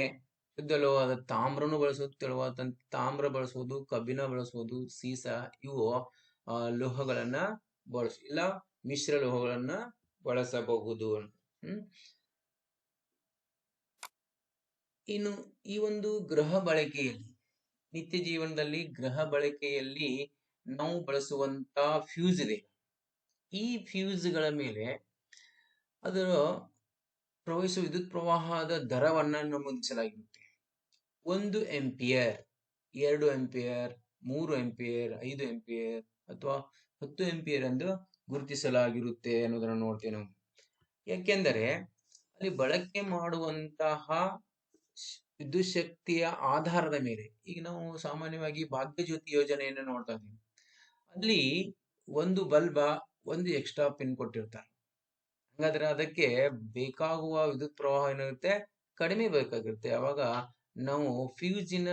ಶುದ್ಧ ಲೋಹದ ತಾಮ್ರನು ಬಳಸೋದು, ತೆಳುವಾದ ತಾಮ್ರ ಬಳಸಬಹುದು, ಕಬ್ಬಿಣ ಬಳಸಬಹುದು, ಸೀಸ, ಇವು ಲೋಹಗಳನ್ನ ಇಲ್ಲ ಮಿಶ್ರ ಲೋಹಗಳನ್ನ ಬಳಸಬಹುದು. ಇನ್ನು ಈ ಒಂದು ಗೃಹ ಬಳಕೆಯಲ್ಲಿ, ನಿತ್ಯ ಜೀವನದಲ್ಲಿ ಗೃಹ ಬಳಕೆಯಲ್ಲಿ ನಾವು ಬಳಸುವಂತ ಫ್ಯೂಸ್ ಇದೆ. ಈ ಫ್ಯೂಸ್ಗಳ ಮೇಲೆ ಅದರ ಪ್ರವಹಿಸುವ ವಿದ್ಯುತ್ ಪ್ರವಾಹದ ದರವನ್ನ ನಮೂದಿಸಲಾಗಿರುತ್ತೆ. 1 ಆಂಪಿಯರ್, 2 ಆಂಪಿಯರ್, 3 ಆಂಪಿಯರ್, 5 ಆಂಪಿಯರ್ ಅಥವಾ 10 ಆಂಪಿಯರ್ ಎಂದು ಗುರುತಿಸಲಾಗಿರುತ್ತೆ ಅನ್ನೋದನ್ನ ನೋಡ್ತೇವೆ ನಾವು. ಯಾಕೆಂದರೆ ಅಲ್ಲಿ ಬಳಕೆ ಮಾಡುವಂತಹ ವಿದ್ಯುತ್ ಶಕ್ತಿಯ ಆಧಾರದ ಮೇಲೆ, ಈಗ ನಾವು ಸಾಮಾನ್ಯವಾಗಿ ಭಾಗ್ಯಜ್ಯೋತಿ ಯೋಜನೆಯನ್ನು ನೋಡ್ತಾ ಇದ್ದೀವಿ. ಅಲ್ಲಿ ಒಂದು ಬಲ್ಬ ಒಂದು ಎಕ್ಸ್ಟ್ರಾ ಪಿನ್ ಕೊಟ್ಟಿರ್ತಾರೆ. ಹಾಗಾದ್ರೆ ಅದಕ್ಕೆ ಬೇಕಾಗುವ ವಿದ್ಯುತ್ ಪ್ರವಾಹ ಏನಾಗುತ್ತೆ, ಕಡಿಮೆ ಬೇಕಾಗಿರುತ್ತೆ. ಅವಾಗ ನಾವು ಫ್ಯೂಸಿನ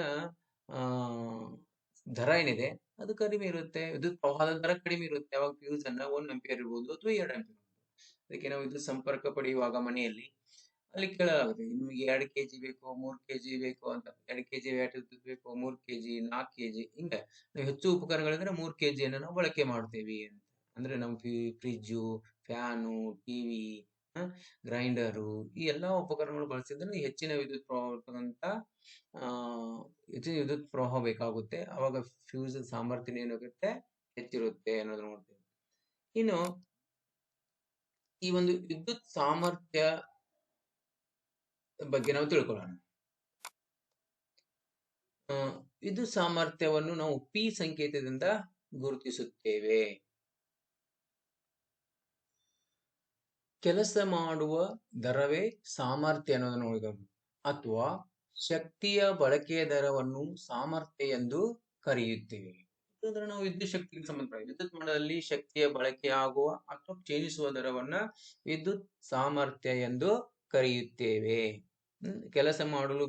ದರ ಏನಿದೆ ಅದು ಕಡಿಮೆ ಇರುತ್ತೆ, ವಿದ್ಯುತ್ ಪ್ರವಾಹದ ದರ ಕಡಿಮೆ ಇರುತ್ತೆ. ಅವಾಗ ಫ್ಯೂಸ್ ಅನ್ನ 1 ಆಂಪಿಯರ್ ಇರ್ಬೋದು ಅಥವಾ 2 ಆಂಪಿಯರ್. ಅದಕ್ಕೆ ನಾವು ವಿದ್ಯುತ್ ಸಂಪರ್ಕ ಪಡೆಯುವಾಗ ಮನೆಯಲ್ಲಿ ಅಲ್ಲಿ ಕೇಳಲಾಗುತ್ತೆ, ನಿಮಗೆ 2 kg ಬೇಕು, 3 kg ಬೇಕು ಅಂತ. 2 kg ವ್ಯಾಟ್ ವಿದ್ಯುತ್ ಬೇಕು, 3 kg, 4 kg, ಹಿಂಗೆ ನಾವು ಹೆಚ್ಚು ಉಪಕರಣಗಳಿದ್ರೆ 3 kg ಅನ್ನು ನಾವು ಬಳಕೆ ಮಾಡ್ತೇವೆ ಅಂತ. ಅಂದ್ರೆ ನಮ್ಮ ಫ್ರಿಜ್ಜು, ಫ್ಯಾನು, ಟಿವಿ, ಗ್ರೈಂಡರು, ಈ ಎಲ್ಲಾ ಉಪಕರಣಗಳು ಬಳಸಿದ್ರೆ ಹೆಚ್ಚಿನ ವಿದ್ಯುತ್ ಪ್ರವಾಹ ಹೆಚ್ಚಿನ ವಿದ್ಯುತ್ ಪ್ರವಾಹ ಬೇಕಾಗುತ್ತೆ. ಅವಾಗ ಫ್ಯೂಸ್ ಸಾಮರ್ಥ್ಯ ಏನಾಗುತ್ತೆ, ಹೆಚ್ಚಿರುತ್ತೆ ಅನ್ನೋದನ್ನ ನೋಡ್ತೇವೆ. ಇನ್ನು ಈ ಒಂದು ವಿದ್ಯುತ್ ಸಾಮರ್ಥ್ಯ ಬಗ್ಗೆ ನಾವು ತಿಳ್ಕೊಳ್ಳೋಣ. ವಿದ್ಯುತ್ ಸಾಮರ್ಥ್ಯವನ್ನು ನಾವು ಪಿ ಸಂಕೇತದಿಂದ ಗುರುತಿಸುತ್ತೇವೆ. ಕೆಲಸ ಮಾಡುವ ದರವೇ ಸಾಮರ್ಥ್ಯ ಅನ್ನೋದನ್ನು ನೋಡಬಹುದು. ಅಥವಾ ಶಕ್ತಿಯ ಬಳಕೆಯ ದರವನ್ನು ಸಾಮರ್ಥ್ಯ ಎಂದು ಕರೆಯುತ್ತೇವೆ. ಅಂದ್ರೆ ನಾವು ವಿದ್ಯುತ್ ಶಕ್ತಿಗೆ ಸಂಬಂಧಪಟ್ಟ ವಿದ್ಯುತ್ ಮಂಡಲದಲ್ಲಿ ಶಕ್ತಿಯ ಬಳಕೆಯಾಗುವ ಅಥವಾ ಕ್ಷೀಣಿಸುವ ದರವನ್ನ ವಿದ್ಯುತ್ ಸಾಮರ್ಥ್ಯ ಎಂದು ಕರೆಯುತ್ತೇವೆ. ಕೆಲಸ ಮಾಡಲು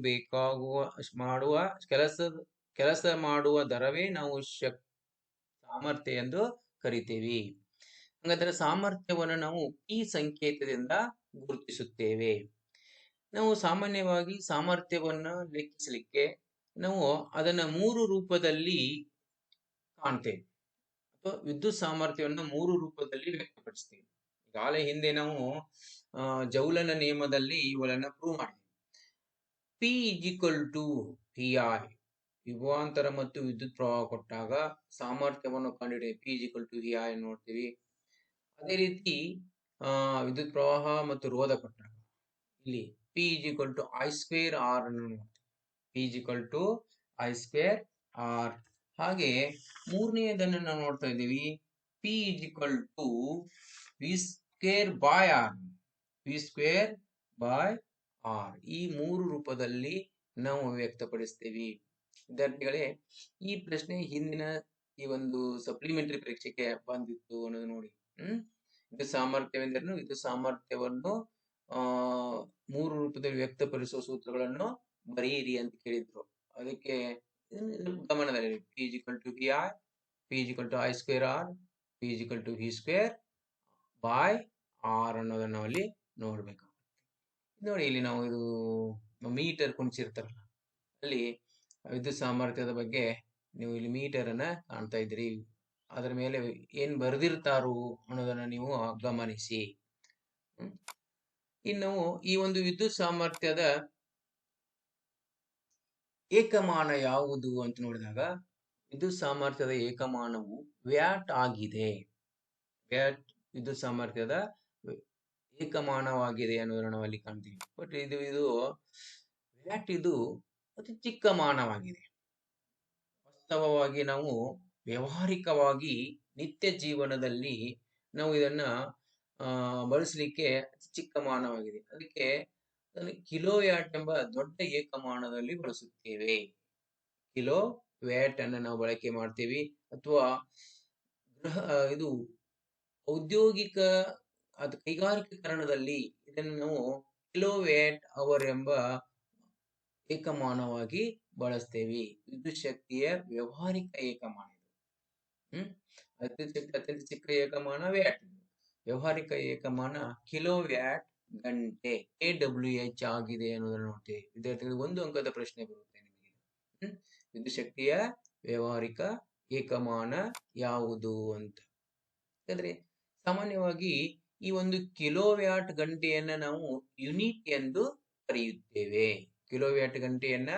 ಕೆಲಸ ಮಾಡುವ ದರವೇ ನಾವು ಸಾಮರ್ಥ್ಯ ಎಂದು ಕರಿತೀವಿ. ಹಾಗಾದ್ರೆ ಸಾಮರ್ಥ್ಯವನ್ನು ನಾವು ಈ ಸಂಕೇತದಿಂದ ಗುರುತಿಸುತ್ತೇವೆ. ನಾವು ಸಾಮಾನ್ಯವಾಗಿ ಸಾಮರ್ಥ್ಯವನ್ನ ಲೆಕ್ಕಿಸಲಿಕ್ಕೆ ನಾವು ಅದನ್ನ 3 ರೂಪದಲ್ಲಿ ಕಾಣ್ತೇವೆ, ಅಥವಾ ವಿದ್ಯುತ್ ಸಾಮರ್ಥ್ಯವನ್ನು 3 ರೂಪದಲ್ಲಿ ವ್ಯಕ್ತಪಡಿಸ್ತೇವೆ. ಈಗಾಗಲೇ ಹಿಂದೆ ನಾವು ಜೌಲನ ನಿಯಮದಲ್ಲಿ ಇವುಗಳನ್ನ ಪ್ರೂವ್ ಮಾಡಿದ್ವಿ. P = PI, ವಿಭವಾಂತರ ಮತ್ತು ವಿದ್ಯುತ್ ಪ್ರವಾಹ ಕೊಟ್ಟಾಗ ಸಾಮರ್ಥ್ಯವನ್ನು ಕಂಡುಹಿಡಿಯ P = PI ನೋಡ್ತೀವಿ. ಅದೇ ರೀತಿ ವಿದ್ಯುತ್ ಪ್ರವಾಹ ಮತ್ತು ರೋಧ ಕೊಟ್ಟಾಗ ಇಲ್ಲಿ P = I²R ಅನ್ನು ನೋಡ್ತೀವಿ. P = I²R. ಹಾಗೆ ಮೂರನೆಯದನ್ನು ನಾವು ನೋಡ್ತಾ ಇದ್ದೀವಿ, P = V²/R. V²/R. ಈ 3 ರೂಪದಲ್ಲಿ ನಾವು ವ್ಯಕ್ತಪಡಿಸ್ತೀವಿ. ವಿದ್ಯಾರ್ಥಿಗಳೇ, ಈ ಪ್ರಶ್ನೆ ಹಿಂದಿನ ಈ ಒಂದು ಸಪ್ಲಿಮೆಂಟರಿ ಪರೀಕ್ಷೆಗೆ ಬಂದಿತ್ತು ಅನ್ನೋದು ನೋಡಿ. ವಿದ್ಯುತ್ ಸಾಮರ್ಥ್ಯವೆಂದರೇನು, ವಿದ್ಯುತ್ ಸಾಮರ್ಥ್ಯವನ್ನು ಆ 3 ರೂಪದಲ್ಲಿ ವ್ಯಕ್ತಪಡಿಸುವ ಸೂತ್ರಗಳನ್ನು ಬರೆಯಿರಿ ಅಂತ ಕೇಳಿದ್ರು. ಅದಕ್ಕೆ ಗಮನದಲ್ಲಿಡಿ. P is equal to VI, P is equal to I square R, P is equal to V square by R ಅನ್ನೋದನ್ನ ನಾವಲ್ಲಿ ನೋಡ್ಬೇಕು. ನೋಡಿ, ಇಲ್ಲಿ ನಾವು ಇದು ಮೀಟರ್ ಕುಣಿಸಿರ್ತಾರಲ್ಲ, ಅಲ್ಲಿ ವಿದ್ಯುತ್ ಸಾಮರ್ಥ್ಯದ ಬಗ್ಗೆ ನೀವು ಇಲ್ಲಿ ಮೀಟರ್ ಅನ್ನ ಕಾಣ್ತಾ ಇದ್ದೀರಿ. ಅದರ ಮೇಲೆ ಏನ್ ಬರೆದಿರ್ತಾರೋ ಅನ್ನೋದನ್ನ ನೀವು ಗಮನಿಸಿ. ಇನ್ನು ಈ ಒಂದು ವಿದ್ಯುತ್ ಸಾಮರ್ಥ್ಯದ ಏಕಮಾನ ಯಾವುದು ಅಂತ ನೋಡಿದಾಗ, ವಿದ್ಯುತ್ ಸಾಮರ್ಥ್ಯದ ಏಕಮಾನವು ವ್ಯಾಟ್ ಆಗಿದೆ. ವ್ಯಾಟ್ ವಿದ್ಯುತ್ ಸಾಮರ್ಥ್ಯದ ಏಕಮಾನವಾಗಿದೆ ಅನ್ನೋದನ್ನು ನಾವು ಅಲ್ಲಿ ಕಾಣ್ತೀವಿ. ಬಟ್ ಇದು ವ್ಯಾಟ್ ಇದು ಅತಿ ಚಿಕ್ಕ ಮಾನವಾಗಿದೆ. ವಾಸ್ತವವಾಗಿ ನಾವು ವ್ಯಾವಹಾರಿಕವಾಗಿ ನಿತ್ಯ ಜೀವನದಲ್ಲಿ ನಾವು ಇದನ್ನ ಬಳಸಲಿಕ್ಕೆ ಚಿಕ್ಕ ಮಾನವಾಗಿದೆ. ಅದಕ್ಕೆ ಕಿಲೋ ವ್ಯಾಟ್ ಎಂಬ ದೊಡ್ಡ ಏಕಮಾನದಲ್ಲಿ ಬಳಸುತ್ತೇವೆ. ಕಿಲೋ ವ್ಯಾಟ್ ಅನ್ನು ನಾವು ಬಳಕೆ ಮಾಡ್ತೀವಿ. ಅಥವಾ ಇದು ಔದ್ಯೋಗಿಕ ಕೈಗಾರಿಕೀಕರಣದಲ್ಲಿ ಇದನ್ನು ನಾವು ಕಿಲೋ ವ್ಯಾಟ್ ಅವರ್ ಎಂಬ ಏಕಮಾನವಾಗಿ ಬಳಸ್ತೇವೆ. ವಿದ್ಯುತ್ ಶಕ್ತಿಯ ವ್ಯಾವಹಾರಿಕ ಏಕಮಾನ ಇದು. ಅತ್ಯಂತ ಚಿಕ್ಕ ಏಕಮಾನ ವ್ಯಾಟ್. ವ್ಯಾವಹಾರಿಕ ಏಕಮಾನ ಕಿಲೋ ವ್ಯಾಟ್ ಗಂಟೆ KWH ಆಗಿದೆ ಅನ್ನೋದನ್ನು ನೋಡ್ತೇವೆ. ವಿದ್ಯಾರ್ಥಿಗಳಿಗೆ 1 ಅಂಕದ ಪ್ರಶ್ನೆ ಬರುತ್ತೆ ನಿಮಗೆ. ವಿದ್ಯುತ್ ಶಕ್ತಿಯ ವ್ಯಾವಹಾರಿಕ ಏಕಮಾನ ಯಾವುದು ಅಂತ. ಯಾಕಂದ್ರೆ ಸಾಮಾನ್ಯವಾಗಿ ಈ ಒಂದು ಕಿಲೋ ವ್ಯಾಟ್ ಗಂಟೆಯನ್ನ ನಾವು ಯೂನಿಟ್ ಎಂದು ಕರೆಯುತ್ತೇವೆ. ಕಿಲೋ ವ್ಯಾಟ್ ಗಂಟೆಯನ್ನ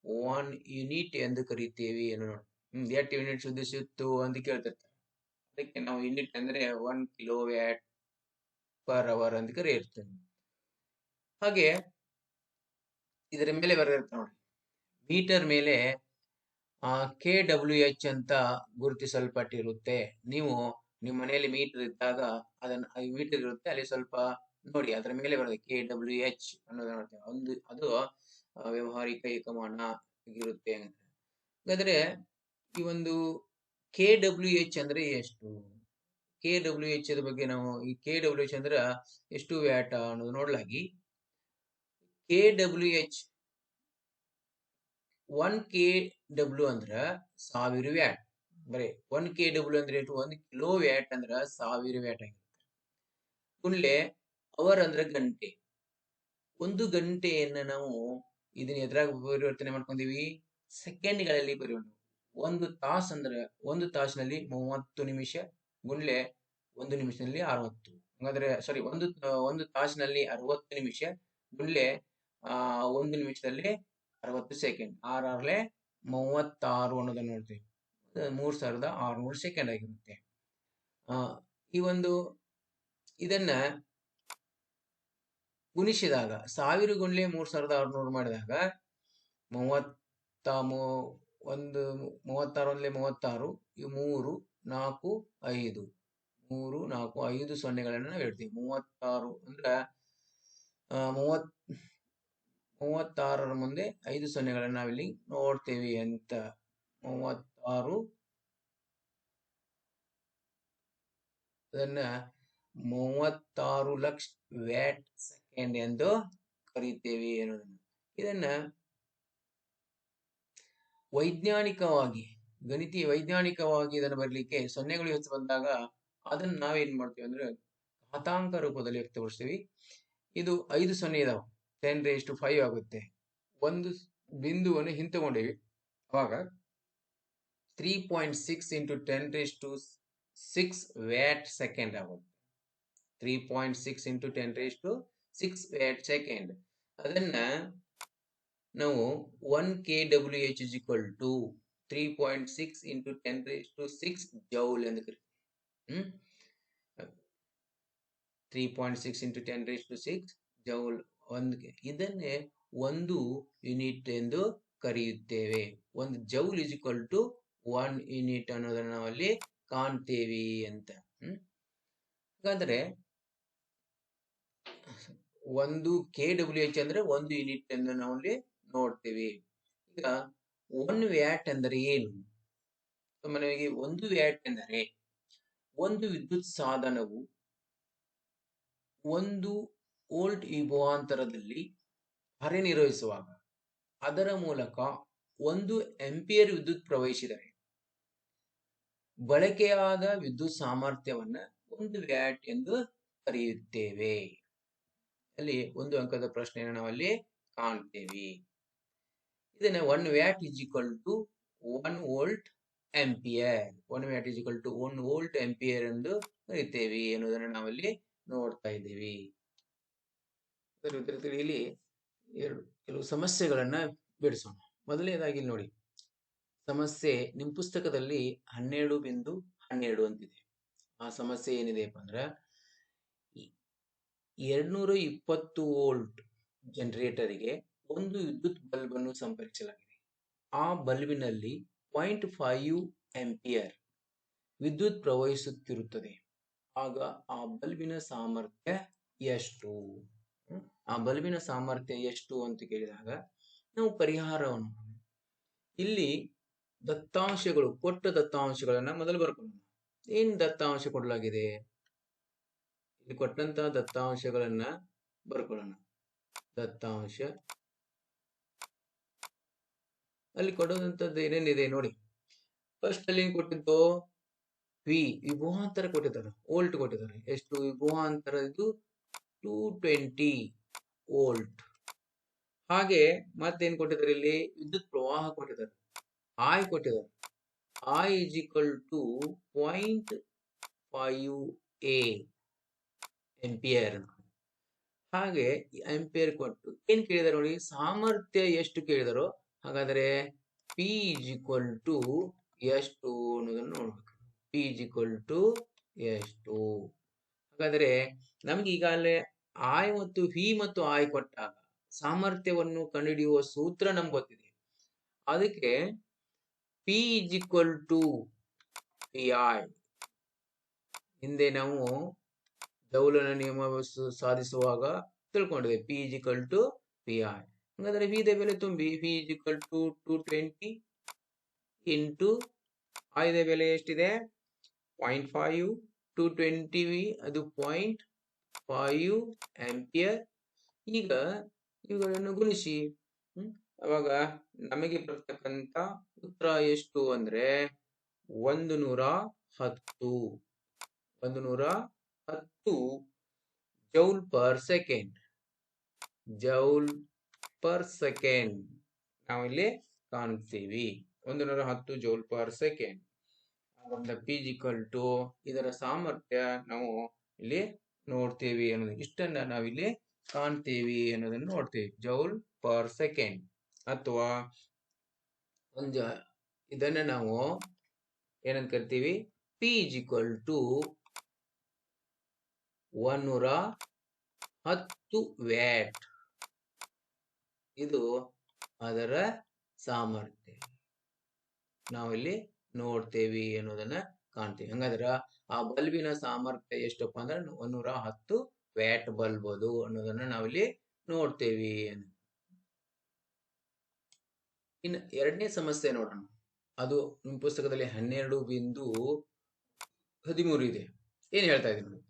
1 ಯೂನಿಟ್ ಎಂದು ಕರೆಯುತ್ತೇವೆ. ಎಷ್ಟು ಯೂನಿಟ್ ಶುದ್ಧಿಸುತ್ತು ಅಂತ ಕೇಳ್ತಿರ್ತಾರೆ. ಅದಕ್ಕೆ ನಾವು ಯೂನಿಟ್ ಅಂದ್ರೆ 1 ಕಿಲೋ ವ್ಯಾಟ್ ಪರ್ ಅವರ್ ಅಂತ ಕರೆಯಿರ್ತೇವೆ. ಹಾಗೆ ಇದರ ಮೇಲೆ ಬರೆದಿರ್ತಾರೆ ನೋಡಿ, ಮೀಟರ್ ಮೇಲೆ KWH ಅಂತ ಗುರುತಿಸಲ್ಪಟ್ಟಿರುತ್ತೆ. ನೀವು ನಿಮ್ಮ ಮನೆಯಲ್ಲಿ ಮೀಟರ್ ಇದ್ದಾಗ ಅದನ್ನ ಮೀಟರ್ ಇರುತ್ತೆ, ಅಲ್ಲಿ ಸ್ವಲ್ಪ ನೋಡಿ ಅದರ ಮೇಲೆ ಬರುತ್ತೆ KWH ಅನ್ನೋದನ್ನ ನೋಡ್ತೇವೆ. ಅದು ವ್ಯಾವಹಾರಿಕ ಏಕಮಾನ ಇರುತ್ತೆ. ಹಾಗಾದ್ರೆ ಈ ಒಂದು KWH ಅಂದ್ರೆ ಎಷ್ಟು? KWH ಬಗ್ಗೆ ನಾವು ಈ KWH ಅಂದ್ರೆ ಎಷ್ಟು ವ್ಯಾಟ್ ಅನ್ನೋದು ನೋಡ್ಲಾಗಿ, KWH 1 KW ಅಂದ್ರ 1000 ವ್ಯಾಟ್. ಬರೀ 1 KW ಅಂದ್ರೆ ಎಷ್ಟು? 1 ಕಿಲೋ ವ್ಯಾಟ್ ಅಂದ್ರ 1000 ವ್ಯಾಟ್ ಆಗಿರುತ್ತೆ. ಗುಣ್ಲೆ ಅವರ್ ಅಂದ್ರೆ ಗಂಟೆ. ಒಂದು ಗಂಟೆಯನ್ನ ನಾವು ಇದನ್ನ ಎದ್ರಾಗ ಪರಿವರ್ತನೆ ಮಾಡ್ಕೊಂತೀವಿ? ಸೆಕೆಂಡ್ಗಳಲ್ಲಿ ಪರಿವರ್ತನೆ. ಒಂದು ತಾಸು ಅಂದ್ರೆ ಒಂದು ತಾಸಿನಲ್ಲಿ 30 ನಿಮಿಷ ಗುಣ್ಲೆ 1 ನಿಮಿಷದಲ್ಲಿ 60. ಹಾಗಾದ್ರೆ ಸಾರಿ, ಒಂದು ತಾಸಿನಲ್ಲಿ 60 ನಿಮಿಷ ಗುಣ್ಲೆ 1 ನಿಮಿಷದಲ್ಲಿ 60 ಸೆಕೆಂಡ್. 6 36 ಅನ್ನೋದನ್ನ ನೋಡ್ತೀವಿ. 3600 ಸೆಕೆಂಡ್ ಆಗಿರುತ್ತೆ. ಈ ಒಂದು ಇದನ್ನ ಗುಣಿಸಿದಾಗ 1000 ಗುಣ್ಲೆ 3600 ಮಾಡಿದಾಗ 36 3 4 5 3 4 5 ಸೊನ್ನೆಗಳನ್ನ ನಾವು ಹೇಳ್ತೀವಿ. 36 ಅಂದ್ರೆ 36ರ ಮುಂದೆ 5 ಸೊನ್ನೆಗಳನ್ನ ನಾವಿಲ್ಲಿ ನೋಡ್ತೇವೆ ಅಂತ. 36 ಅದನ್ನ 36 ಲಕ್ಷ ವ್ಯಾಟ್ ಸೆಕೆಂಡ್ ಎಂದು ಕರೀತೇವೆ ಅನ್ನೋದನ್ನ. ಇದನ್ನ ವೈಜ್ಞಾನಿಕವಾಗಿ ವೈಜ್ಞಾನಿಕವಾಗಿ ಇದನ್ನು ಬರಲಿಕ್ಕೆ ಸೊನ್ನೆಗಳು ಹೆಚ್ಚು ಬಂದಾಗ ಅದನ್ನ ನಾವೇನ್ ಮಾಡ್ತೀವಿ ಅಂದ್ರೆ ಘಾತಾಂಕ ರೂಪದಲ್ಲಿ ವ್ಯಕ್ತಪಡಿಸ್ತೀವಿ. ಇದು 5 ಸೊನ್ನೆ ಇದಾವೆ, 10⁵ ಆಗುತ್ತೆ. ಒಂದು ಬಿಂದುವನ್ನು ಹಿಂತುಕೊಂಡಿವಿ, ಅವಾಗ 3.6 × 10⁶ ವ್ಯಾಟ್ ಸೆಕೆಂಡ್ ಆಗುತ್ತೆ. 3.6 × 10⁶ ವ್ಯಾಟ್ ಸೆಕೆಂಡ್. ಅದನ್ನ ನಾವು 1 KWH is equal to 3.6 × 10⁶ joule ಎಂದು ಕರೀತೀವಿ. 3.6 × 10⁶ ಜೌಲ್. ಇದನ್ನೇ 1 ಯೂನಿಟ್ ಎಂದು ಕರೆಯುತ್ತೇವೆ. 1 joule is equal to 1 unit ಅನ್ನೋದನ್ನ ನಾವಲ್ಲಿ ಕಾಣ್ತೇವೆ ಅಂತ. ಹಾಗಾದ್ರೆ 1 KWH ಅಂದ್ರೆ 1 ಯೂನಿಟ್ ಎಂದು ನಾವಲ್ಲಿ ನೋಡ್ತೇವೆ. ಈಗ 1 ವ್ಯಾಟ್ ಅಂದರೆ ಏನು? ನಮಗೆ 1 ವ್ಯಾಟ್ ಎಂದರೆ ಒಂದು ವಿದ್ಯುತ್ ಸಾಧನವು 1 ವೋಲ್ಟ್ ವಿಭವಾಂತರದಲ್ಲಿ ಕಾರ್ಯನಿರ್ವಹಿಸುವಾಗ ಅದರ ಮೂಲಕ 1 ಆಂಪಿಯರ್ ವಿದ್ಯುತ್ ಪ್ರವಹಿಸಿದರೆ ಬಳಕೆಯಾದ ವಿದ್ಯುತ್ ಸಾಮರ್ಥ್ಯವನ್ನ 1 ವ್ಯಾಟ್ ಎಂದು ಕರೆಯುತ್ತೇವೆ. ಅಲ್ಲಿ ಒಂದು ಅಂಕದ ಪ್ರಶ್ನೆಯನ್ನು ನಾವಲ್ಲಿ ಕಾಣ್ತೇವೆ. ಇದನ್ನ 1 watt is equal to 1 volt ampere, 1 watt is equal to 1 volt ampere ಎಂದು ಕರಿತೇವೆ ಅನ್ನೋದನ್ನ ನಾವಲ್ಲಿ ನೋಡ್ತಾ ಇದ್ದೀವಿ. ಅದರ ವಿದ್ಯಾರ್ಥಿಗಳು ಇಲ್ಲಿ ಕೆಲವು ಸಮಸ್ಯೆಗಳನ್ನ ಬಿಡಿಸೋಣ. ಮೊದಲನೇದಾಗಿ ನೋಡಿ, ಸಮಸ್ಯೆ ನಿಮ್ಮ ಪುಸ್ತಕದಲ್ಲಿ 12.12 ಅಂತಿದೆ. ಆ ಸಮಸ್ಯೆ ಏನಿದೆಪ್ಪ ಅಂದ್ರೆ 220 ವೋಲ್ಟ್ ಜನರೇಟರ್ಗೆ ಒಂದು ವಿದ್ಯುತ್ ಬಲ್ಬ್ ಅನ್ನು ಸಂಪರ್ಕಿಸಲಾಗಿದೆ. ಆ ಬಲ್ಬಿನಲ್ಲಿ 0.5 ಆಂಪಿಯರ್ ವಿದ್ಯುತ್ ಪ್ರವಹಿಸುತ್ತಿರುತ್ತದೆ. ಆಗ ಆ ಬಲ್ಬಿನ ಸಾಮರ್ಥ್ಯ ಎಷ್ಟು? ಆ ಬಲ್ಬಿನ ಸಾಮರ್ಥ್ಯ ಎಷ್ಟು ಅಂತ ಕೇಳಿದಾಗ ನಾವು ಪರಿಹಾರವನ್ನು ಇಲ್ಲಿ ದತ್ತಾಂಶಗಳು, ಕೊಟ್ಟ ದತ್ತಾಂಶಗಳನ್ನ ಮೊದಲು ಬರ್ಕೊಳ್ಳೋಣ. ಏನ್ ದತ್ತಾಂಶ ಕೊಡಲಾಗಿದೆ? ಇಲ್ಲಿ ಕೊಟ್ಟಂತಹ ದತ್ತಾಂಶಗಳನ್ನ ಬರ್ಕೊಳ್ಳೋಣ. ದತ್ತಾಂಶ ಅಲ್ಲಿ ಕೊಡುವಂತದ್ದು ಏನೇನಿದೆ ನೋಡಿ. ಫಸ್ಟ್ ಅಲ್ಲಿ ಕೊಟ್ಟಿದ್ದು ವಿಭವಾಂತರ ಕೊಟ್ಟಿದ್ದಾರೆ, ವೋಲ್ಟ್ ಕೊಟ್ಟಿದ್ದಾರೆ. ಎಷ್ಟು ವಿಭವಾಂತರ? ಇದು 220 ವೋಲ್ಟ್. ಹಾಗೆ ಮತ್ತೇನ್ ಕೊಟ್ಟಿದ್ದಾರೆ? ಇಲ್ಲಿ ವಿದ್ಯುತ್ ಪ್ರವಾಹ ಕೊಟ್ಟಿದ್ದಾರೆ, ಐ ಕೊಟ್ಟಿದ್ದಾರೆ. I is equal to 0.5 ampere. ಹಾಗೆ ಆಂಪಿಯರ್ ಕೊಟ್ಟು ಏನ್ ಕೇಳಿದಾರೆ ನೋಡಿ, ಸಾಮರ್ಥ್ಯ ಎಷ್ಟು ಕೇಳಿದಾರೋ. ಹಾಗಾದ್ರೆ ಪಿ ಇಸ್ ಈಕ್ವಲ್ ಟು ಎಷ್ಟು ಅನ್ನೋದನ್ನು ನೋಡ್ಬೇಕು. ಪಿ ಇಸ್ ಈಕ್ವಲ್ ಟು ಎಷ್ಟು? ಹಾಗಾದ್ರೆ ನಮ್ಗೆ ಈಗಾಗಲೇ ಐ ಮತ್ತು ವಿ ಮತ್ತು ಐ ಕೊಟ್ಟಾಗ ಸಾಮರ್ಥ್ಯವನ್ನು ಕಂಡುಹಿಡಿಯುವ ಸೂತ್ರ ನಮ್ಗೆ ಗೊತ್ತಿದೆ. ಅದಕ್ಕೆ P is equal to P I. ಹಿಂದೆ ನಾವು ಜೌಲನ ನಿಯಮ ಸಾಧಿಸುವಾಗ ತಿಳ್ಕೊಂಡಿದೆ, P is equal to P I. ಹಾಗಾದ್ರೆ ವಿ ದ ಬೆಲೆ ತುಂಬಿ, V is equal to 220 into I ದ ಬೆಲೆ ಎಷ್ಟಿದೆ? 0.5. 220 ವಿ ಅದು 0.5 ಆಂಪಿಯರ್. ಈಗ ಇವುಗಳನ್ನು ಗುಣಿಸಿ, ಅವಾಗ ನಮಗೆ ಬರ್ತಕ್ಕಂತ ಉತ್ತರ ಎಷ್ಟು ಅಂದ್ರೆ 110 joule per second. Joule per second ನಾವಿಲ್ಲಿ ಕಾಣ್ತೀವಿ. 110 joule per second. P is equal to ಇದರ ಸಾಮರ್ಥ್ಯ ನಾವು ಇಲ್ಲಿ ನೋಡ್ತೇವೆ ಅನ್ನೋದು, ಇಷ್ಟನ್ನ ನಾವಿಲ್ಲಿ ಕಾಣ್ತೇವೆ ಅನ್ನೋದನ್ನು ನೋಡ್ತೇವೆ. ಜೌಲ್ ಪರ್ ಸೆಕೆಂಡ್ ಅಥವಾ ಇದನ್ನ ನಾವು ಏನಂತ ಕರಿತೀವಿ? P is equal to 110 watt. ಇದು ಅದರ ಸಾಮರ್ಥ್ಯ ನಾವಿಲ್ಲಿ ನೋಡ್ತೇವೆ ಅನ್ನೋದನ್ನ ಕಾಣ್ತೀವಿ. ಹಂಗಾದ್ರ ಆ ಬಲ್ಬಿನ ಸಾಮರ್ಥ್ಯ ಎಷ್ಟಪ್ಪ ಅಂದ್ರೆ 110 ವ್ಯಾಟ್ ಬಲ್ಬ್ ಅದು ಅನ್ನೋದನ್ನ ನಾವಿಲ್ಲಿ ನೋಡ್ತೇವೆ. ಇನ್ನು ಎರಡನೇ ಸಮಸ್ಯೆ ನೋಡೋಣ. ಅದು ನಿಮ್ಮ ಪುಸ್ತಕದಲ್ಲಿ 12.13 ಇದೆ. ಏನ್ ಹೇಳ್ತಾ ಇದೆ ನೋಡಿ,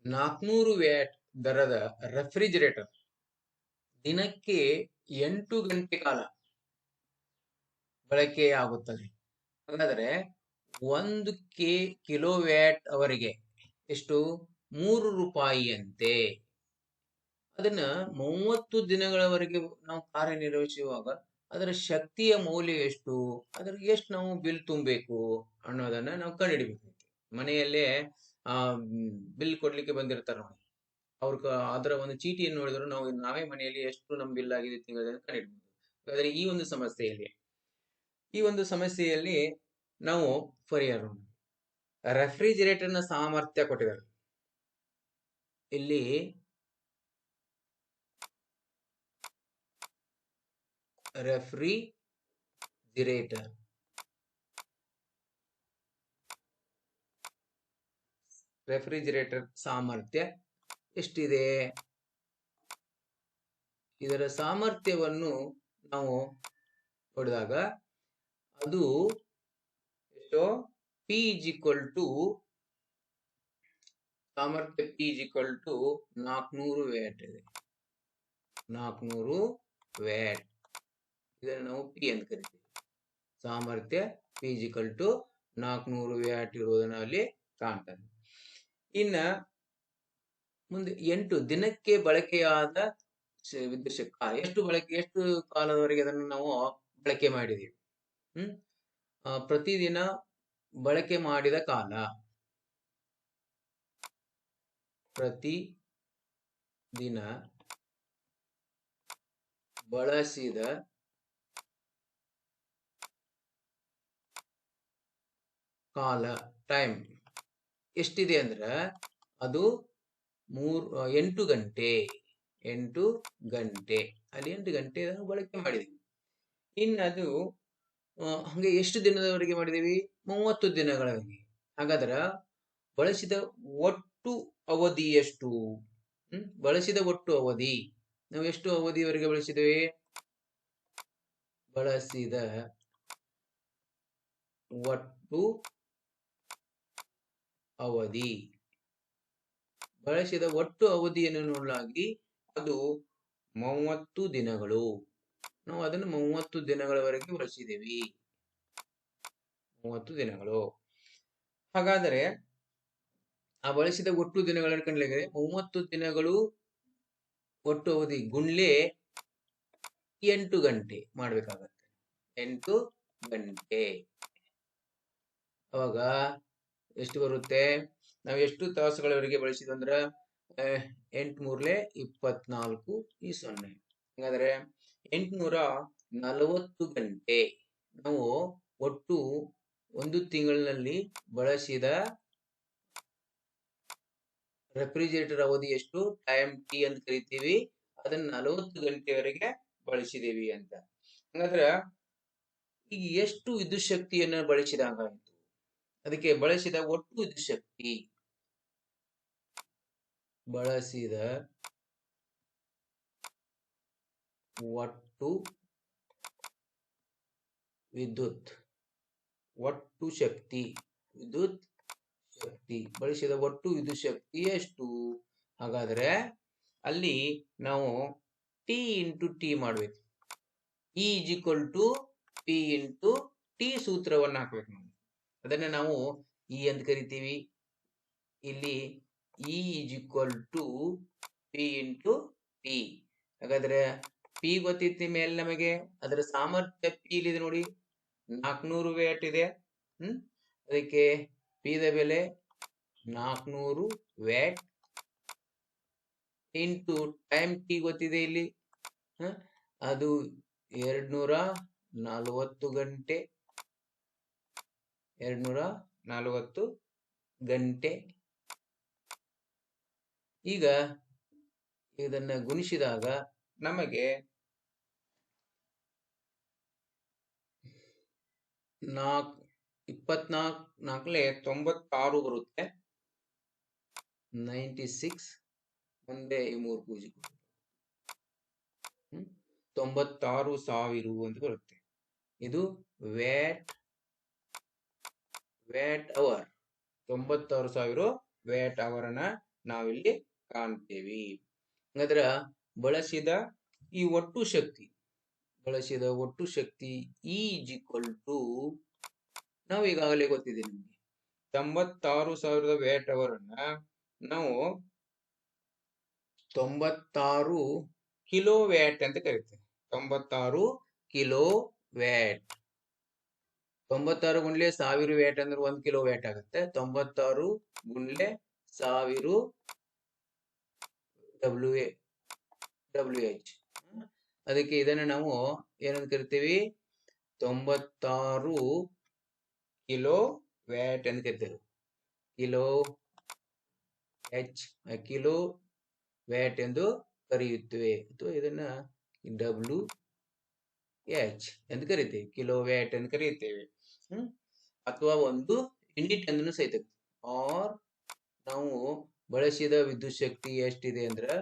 400 ವ್ಯಾಟ್ ದರದ ರೆಫ್ರಿಜಿರೇಟರ್ ದಿನಕ್ಕೆ 8 ಗಂಟೆ ಕಾಲ ಬಳಕೆಯಾಗುತ್ತದೆ. ಹಾಗಾದ್ರೆ 1 ಕಿಲೋ ವ್ಯಾಟ್ ಅವರಿಗೆ ಎಷ್ಟು? 3 ರೂಪಾಯಿಯಂತೆ. ಅದನ್ನ 30 ದಿನಗಳವರೆಗೆ ನಾವು ಕಾರ್ಯನಿರ್ವಹಿಸುವಾಗ ಅದರ ಶಕ್ತಿಯ ಮೌಲ್ಯ ಎಷ್ಟು? ಅದ್ರಿಗೆ ಎಷ್ಟು ನಾವು ಬಿಲ್ ತುಂಬಬೇಕು ಅನ್ನೋದನ್ನ ನಾವು ಕಂಡುಹಿಡಿಬೇಕು. ಮನೆಯಲ್ಲೇ ಬಿಲ್ ಕೊಡ್ಲಿಕ್ಕೆ ಬಂದಿರ್ತಾರೆ ನೋಡಿ, ಅದರ ಒಂದು ಚೀಟಿಯನ್ನು ನೋಡಿದ್ರು ನಾವೇ ಮನೆಯಲ್ಲಿ ಎಷ್ಟು ನಮ್ಮ ಬಿಲ್ ಆಗಿದೆ ತಿಂಗಳ ಕಂಡುಹಿಡಬಹುದು. ಹಾಗಾದ್ರೆ ಈ ಒಂದು ಸಮಸ್ಯೆಯಲ್ಲಿ ನಾವು ಪರಿಹಾರ, ರೆಫ್ರಿಜಿರೇಟರ್ನ ಸಾಮರ್ಥ್ಯ ಕೊಟ್ಟಿದ್ದಾರೆ. ಇಲ್ಲಿ ರೆಫ್ರಿಜಿರೇಟರ್ ಸಾಮರ್ಥ್ಯ ಎಷ್ಟಿದೆ? ಇದರ ಸಾಮರ್ಥ್ಯವನ್ನು ನಾವು ನೋಡಿದಾಗ ಅದು ಎಷ್ಟು? ಪಿ ಇಸ್ ಈಕ್ವಲ್ ಟು ಸಾಮರ್ಥ್ಯ P is equal to 400 watt ಇದೆ. 400 ವ್ಯಾಟ್, ಇದನ್ನು ನಾವು P ಅಂತ ಕರಿತೀವಿ. ಸಾಮರ್ಥ್ಯ P is equal to 400 watt ಇರುವುದನ್ನು ಅಲ್ಲಿ ಕಾಣ್ತಾರೆ. ಇನ್ನ ಮುಂದೆ 8 ದಿನಕ್ಕೆ ಬಳಕೆಯಾದ ವಿದ್ಯುತ್ ಶಕ್ತಿ ಎಷ್ಟು ಕಾಲದವರೆಗೆ ಅದನ್ನು ನಾವು ಬಳಕೆ ಮಾಡಿದೀವಿ. ಪ್ರತಿದಿನ ಬಳಕೆ ಮಾಡಿದ ಕಾಲ, ಪ್ರತಿ ದಿನ ಬಳಸಿದ ಕಾಲ, ಟೈಮ್ ಎಷ್ಟಿದೆ ಅಂದ್ರೆ ಅದು 8 ಗಂಟೆ. 8 ಗಂಟೆ, ಅಲ್ಲಿ 8 ಗಂಟೆ ಬಳಕೆ ಮಾಡಿದೀವಿ. ಇನ್ನು ಅದು ಹಂಗೆ ಎಷ್ಟು ದಿನದವರೆಗೆ ಮಾಡಿದೀವಿ? 30 ದಿನಗಳವರೆಗೆ. ಹಾಗಾದ್ರೆ ಬಳಸಿದ ಒಟ್ಟು ಅವಧಿ ಎಷ್ಟು? ಬಳಸಿದ ಒಟ್ಟು ಅವಧಿ ನಾವು ಎಷ್ಟು ಅವಧಿವರೆಗೆ ಬಳಸಿದ್ದೇವೆ? ಬಳಸಿದ ಒಟ್ಟು ಅವಧಿ, ಬಳಸಿದ ಒಟ್ಟು ಅವಧಿಯನ್ನು ನೋಡಲಾಗಿ ಅದು 30 ದಿನಗಳು. ನಾವು ಅದನ್ನು 30 ದಿನಗಳವರೆಗೆ ಬಳಸಿದ್ದೇವೆ. 30 ದಿನಗಳು. ಹಾಗಾದರೆ ಆ ಬಳಸಿದ ಒಟ್ಟು ದಿನಗಳನ್ನು ಕಂಡಿಗೆ 30 ದಿನಗಳು ಒಟ್ಟು ಅವಧಿ ಗುಣ್ಲೆ 8 ಗಂಟೆ ಮಾಡ್ಬೇಕಾಗತ್ತೆ. 8 ಗಂಟೆ. ಅವಾಗ ಎಷ್ಟು ಬರುತ್ತೆ? ನಾವು ಎಷ್ಟು ತಾಸುಗಳವರೆಗೆ ಬಳಸಿದಂದ್ರೆ 8 ಮೂರ್ಲೆ 24 ಈ 0. ಹಾಗಾದ್ರೆ 840 ಗಂಟೆ ನಾವು ಒಟ್ಟು ಒಂದು ತಿಂಗಳಿನಲ್ಲಿ ಬಳಸಿದ ರೆಫ್ರಿಜರೇಟರ್ ಅವಧಿ ಎಷ್ಟು? ಟೈಮ್ ಟಿ ಅಂತ ಕರಿತೀವಿ. ಅದನ್ನ 40 ಗಂಟೆವರೆಗೆ ಬಳಸಿದೇವಿ ಅಂತ. ಹಾಗಾದ್ರೆ ಈಗ ಎಷ್ಟು ವಿದ್ಯುತ್ ಶಕ್ತಿಯನ್ನ ಬಳಸಿದಂಗಾಯ್ತು? ಅದಕ್ಕೆ ಬಳಸಿದ ಒಟ್ಟು ವಿದ್ಯುತ್ ಶಕ್ತಿ, ಬಳಸಿದ ಒಟ್ಟು ವಿದ್ಯುತ್ ಶಕ್ತಿ, ವಿದ್ಯುತ್ ಶಕ್ತಿ, ಬಳಸಿದ ಒಟ್ಟು ವಿದ್ಯುತ್ ಶಕ್ತಿ ಎಷ್ಟು? ಹಾಗಾದ್ರೆ ಅಲ್ಲಿ ನಾವು ಟಿ ಇಂಟು ಟಿ ಮಾಡ್ಬೇಕು. E is equal to P into T ಸೂತ್ರವನ್ನು ಹಾಕ್ಬೇಕು ನಾವು. ಅದನ್ನ ನಾವು ಇ ಅಂತ ಕರಿತೀವಿ. ಇಲ್ಲಿ E is equal to P into T. ಹಾಗಾದ್ರೆ ಪಿ ಗೊತ್ತಿತ್ತು ಮೇಲೆ ನಮಗೆ, ಅದರ ಸಾಮರ್ಥ್ಯ ಪಿ ಇದೆ ನೋಡಿ, 400 ವ್ಯಾಟ್ ಇದೆ. ಅದಕ್ಕೆ ಪಿ ದ ಬೆಲೆ 400 ವ್ಯಾಟ್ ಇಂಟು ಟೈಮ್ ಟಿ ಗೊತ್ತಿದೆ ಇಲ್ಲಿ, ಅದು 240 ಗಂಟೆ. 240 ಗಂಟೆ. ಈಗ ಇದನ್ನ ಗುಣಿಸಿದಾಗ ನಮಗೆ 96 ಬರುತ್ತೆ. 96 ಮುಂದೆ ಈ 3 ಪೂಜೆ 96,000 ಅಂತ ಬರುತ್ತೆ. ಇದು ವ್ಯಾಟ್ ಅವರ್. 96,000 ವ್ಯಾಟ್ ಅವರ್ ಅನ್ನ ನಾವಿಲ್ಲಿ ಕಾಣ್ತೇವೆ. ಹಾಗಾದ್ರೆ ಬಳಸಿದ ಈ ಒಟ್ಟು ಶಕ್ತಿ, ಇ ಇಸ್ ಈಕ್ವಲ್ ಟು, ನಾವು ಈಗಾಗಲೇ ಗೊತ್ತಿದೆ ನಿಮಗೆ, 96,000 ವ್ಯಾಟ್ ಅವರ್ ಅನ್ನ ನಾವು 96 ಕಿಲೋ ವ್ಯಾಟ್ ಅಂತ ಕರಿತೇವೆ. 96 ಕಿಲೋ ವ್ಯಾಟ್. 96 ಗುಂಡ್ಲೆ 1000 ವ್ಯಾಟ್ ಅಂದ್ರೆ 1 ಕಿಲೋ ವ್ಯಾಟ್ ಆಗುತ್ತೆ. 96 ಗುಂಡ್ಲೆ 1000 WH. ಅದಕ್ಕೆ ಇದನ್ನ ನಾವು ಏನಂತ ಕರಿತೀವಿ? 96 ಕಿಲೋ ವ್ಯಾಟ್ ಅಂತ ಕರಿತೇವೆ. ಕಿಲೋ ವ್ಯಾಟ್ ಎಂದು ಕರೆಯುತ್ತೇವೆ. ಅಥವಾ ಇದನ್ನ WH ಎಂದು ಕರಿತೇವೆ. ಕಿಲೋ ವ್ಯಾಟ್ ಎಂದು ಕರೆಯುತ್ತೇವೆ. ಅಥವಾ ಒಂದು ಯೂನಿಟ್ ಎಂದು ಸಹಿತ. ಆರ್ ನಾವು ಬಳಸಿದ ವಿದ್ಯುತ್ ಶಕ್ತಿ ಎಷ್ಟಿದೆ ಅಂದ್ರೆ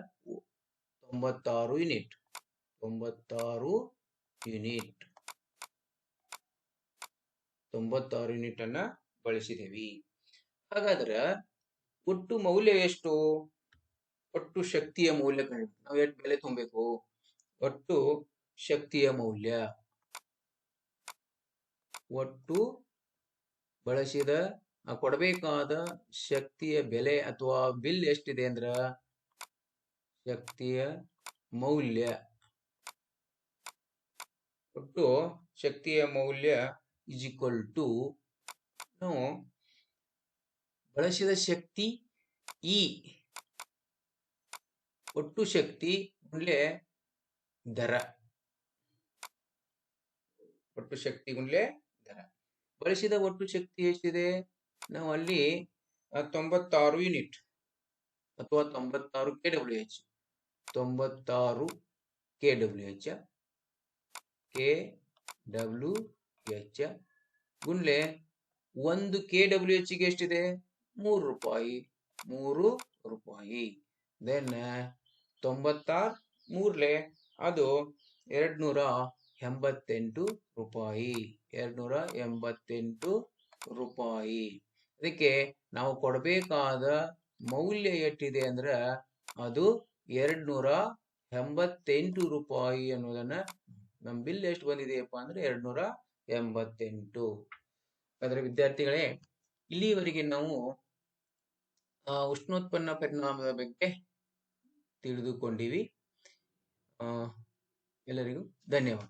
96 ಯೂನಿಟ್. 96 ಯೂನಿಟ್ ಅನ್ನ ಬಳಸಿದೇವಿ. ಹಾಗಾದ್ರೆ ಒಟ್ಟು ಮೌಲ್ಯ ಎಷ್ಟು? ಒಟ್ಟು ಶಕ್ತಿಯ ಮೌಲ್ಯ ನಾವು ಎಷ್ಟು ಬೆಲೆ ತುಂಬಬೇಕು? ಒಟ್ಟು ಶಕ್ತಿಯ ಮೌಲ್ಯ, ಒಟ್ಟು ಬಳಸಿದ ಕೊಡಬೇಕಾದ ಶಕ್ತಿಯ ಬೆಲೆ ಅಥವಾ ಬಿಲ್ ಎಷ್ಟಿದೆ ಅಂದ್ರ ಶಕ್ತಿಯ ಮೌಲ್ಯ, ಒಟ್ಟು ಶಕ್ತಿಯ ಮೌಲ್ಯ ಇಸ್ ಈಕ್ವಲ್ ಟು ನಾವು ಬಳಸಿದ ಶಕ್ತಿ ಇ, ಒಟ್ಟು ಶಕ್ತಿ ಗುಂಡ್ಲೆ ದರ, ಒಟ್ಟು ಶಕ್ತಿ ಗುಂಡ್ಲೆ ದರ. ಬಳಸಿದ ಒಟ್ಟು ಶಕ್ತಿ ಎಷ್ಟಿದೆ? ನಾವು ಅಲ್ಲಿ 96 ಯೂನಿಟ್ ಅಥವಾ 96 KWH, 96 KWH ಗುಂಡ್ಲೆ 1 KWH ಗೆ ಎಷ್ಟಿದೆ? 3 ರೂಪಾಯಿ, 3 ರೂಪಾಯಿ. ದೆನ್ 96 ಮೂರ್ಲೆ ಅದು 288 ರೂಪಾಯಿ, 288 ರೂಪಾಯಿ. ಅದಕ್ಕೆ ನಾವು ಕೊಡಬೇಕಾದ ಮೌಲ್ಯ ಎಷ್ಟಿದೆ ಅಂದ್ರ ಅದು 288 ರೂಪಾಯಿ ಅನ್ನೋದನ್ನ, ನಮ್ಮ ಬಿಲ್ ಎಷ್ಟು ಬಂದಿದೆಯಪ್ಪ ಅಂದ್ರೆ 288. ಅದರ ವಿದ್ಯಾರ್ಥಿಗಳೇ, ಇಲ್ಲಿವರೆಗೆ ನಾವು ಉಷ್ಣೋತ್ಪನ್ನ ಪರಿಣಾಮದ ಬಗ್ಗೆ ತಿಳಿದುಕೊಂಡಿವಿ. ಎಲ್ಲರಿಗೂ ಧನ್ಯವಾದ.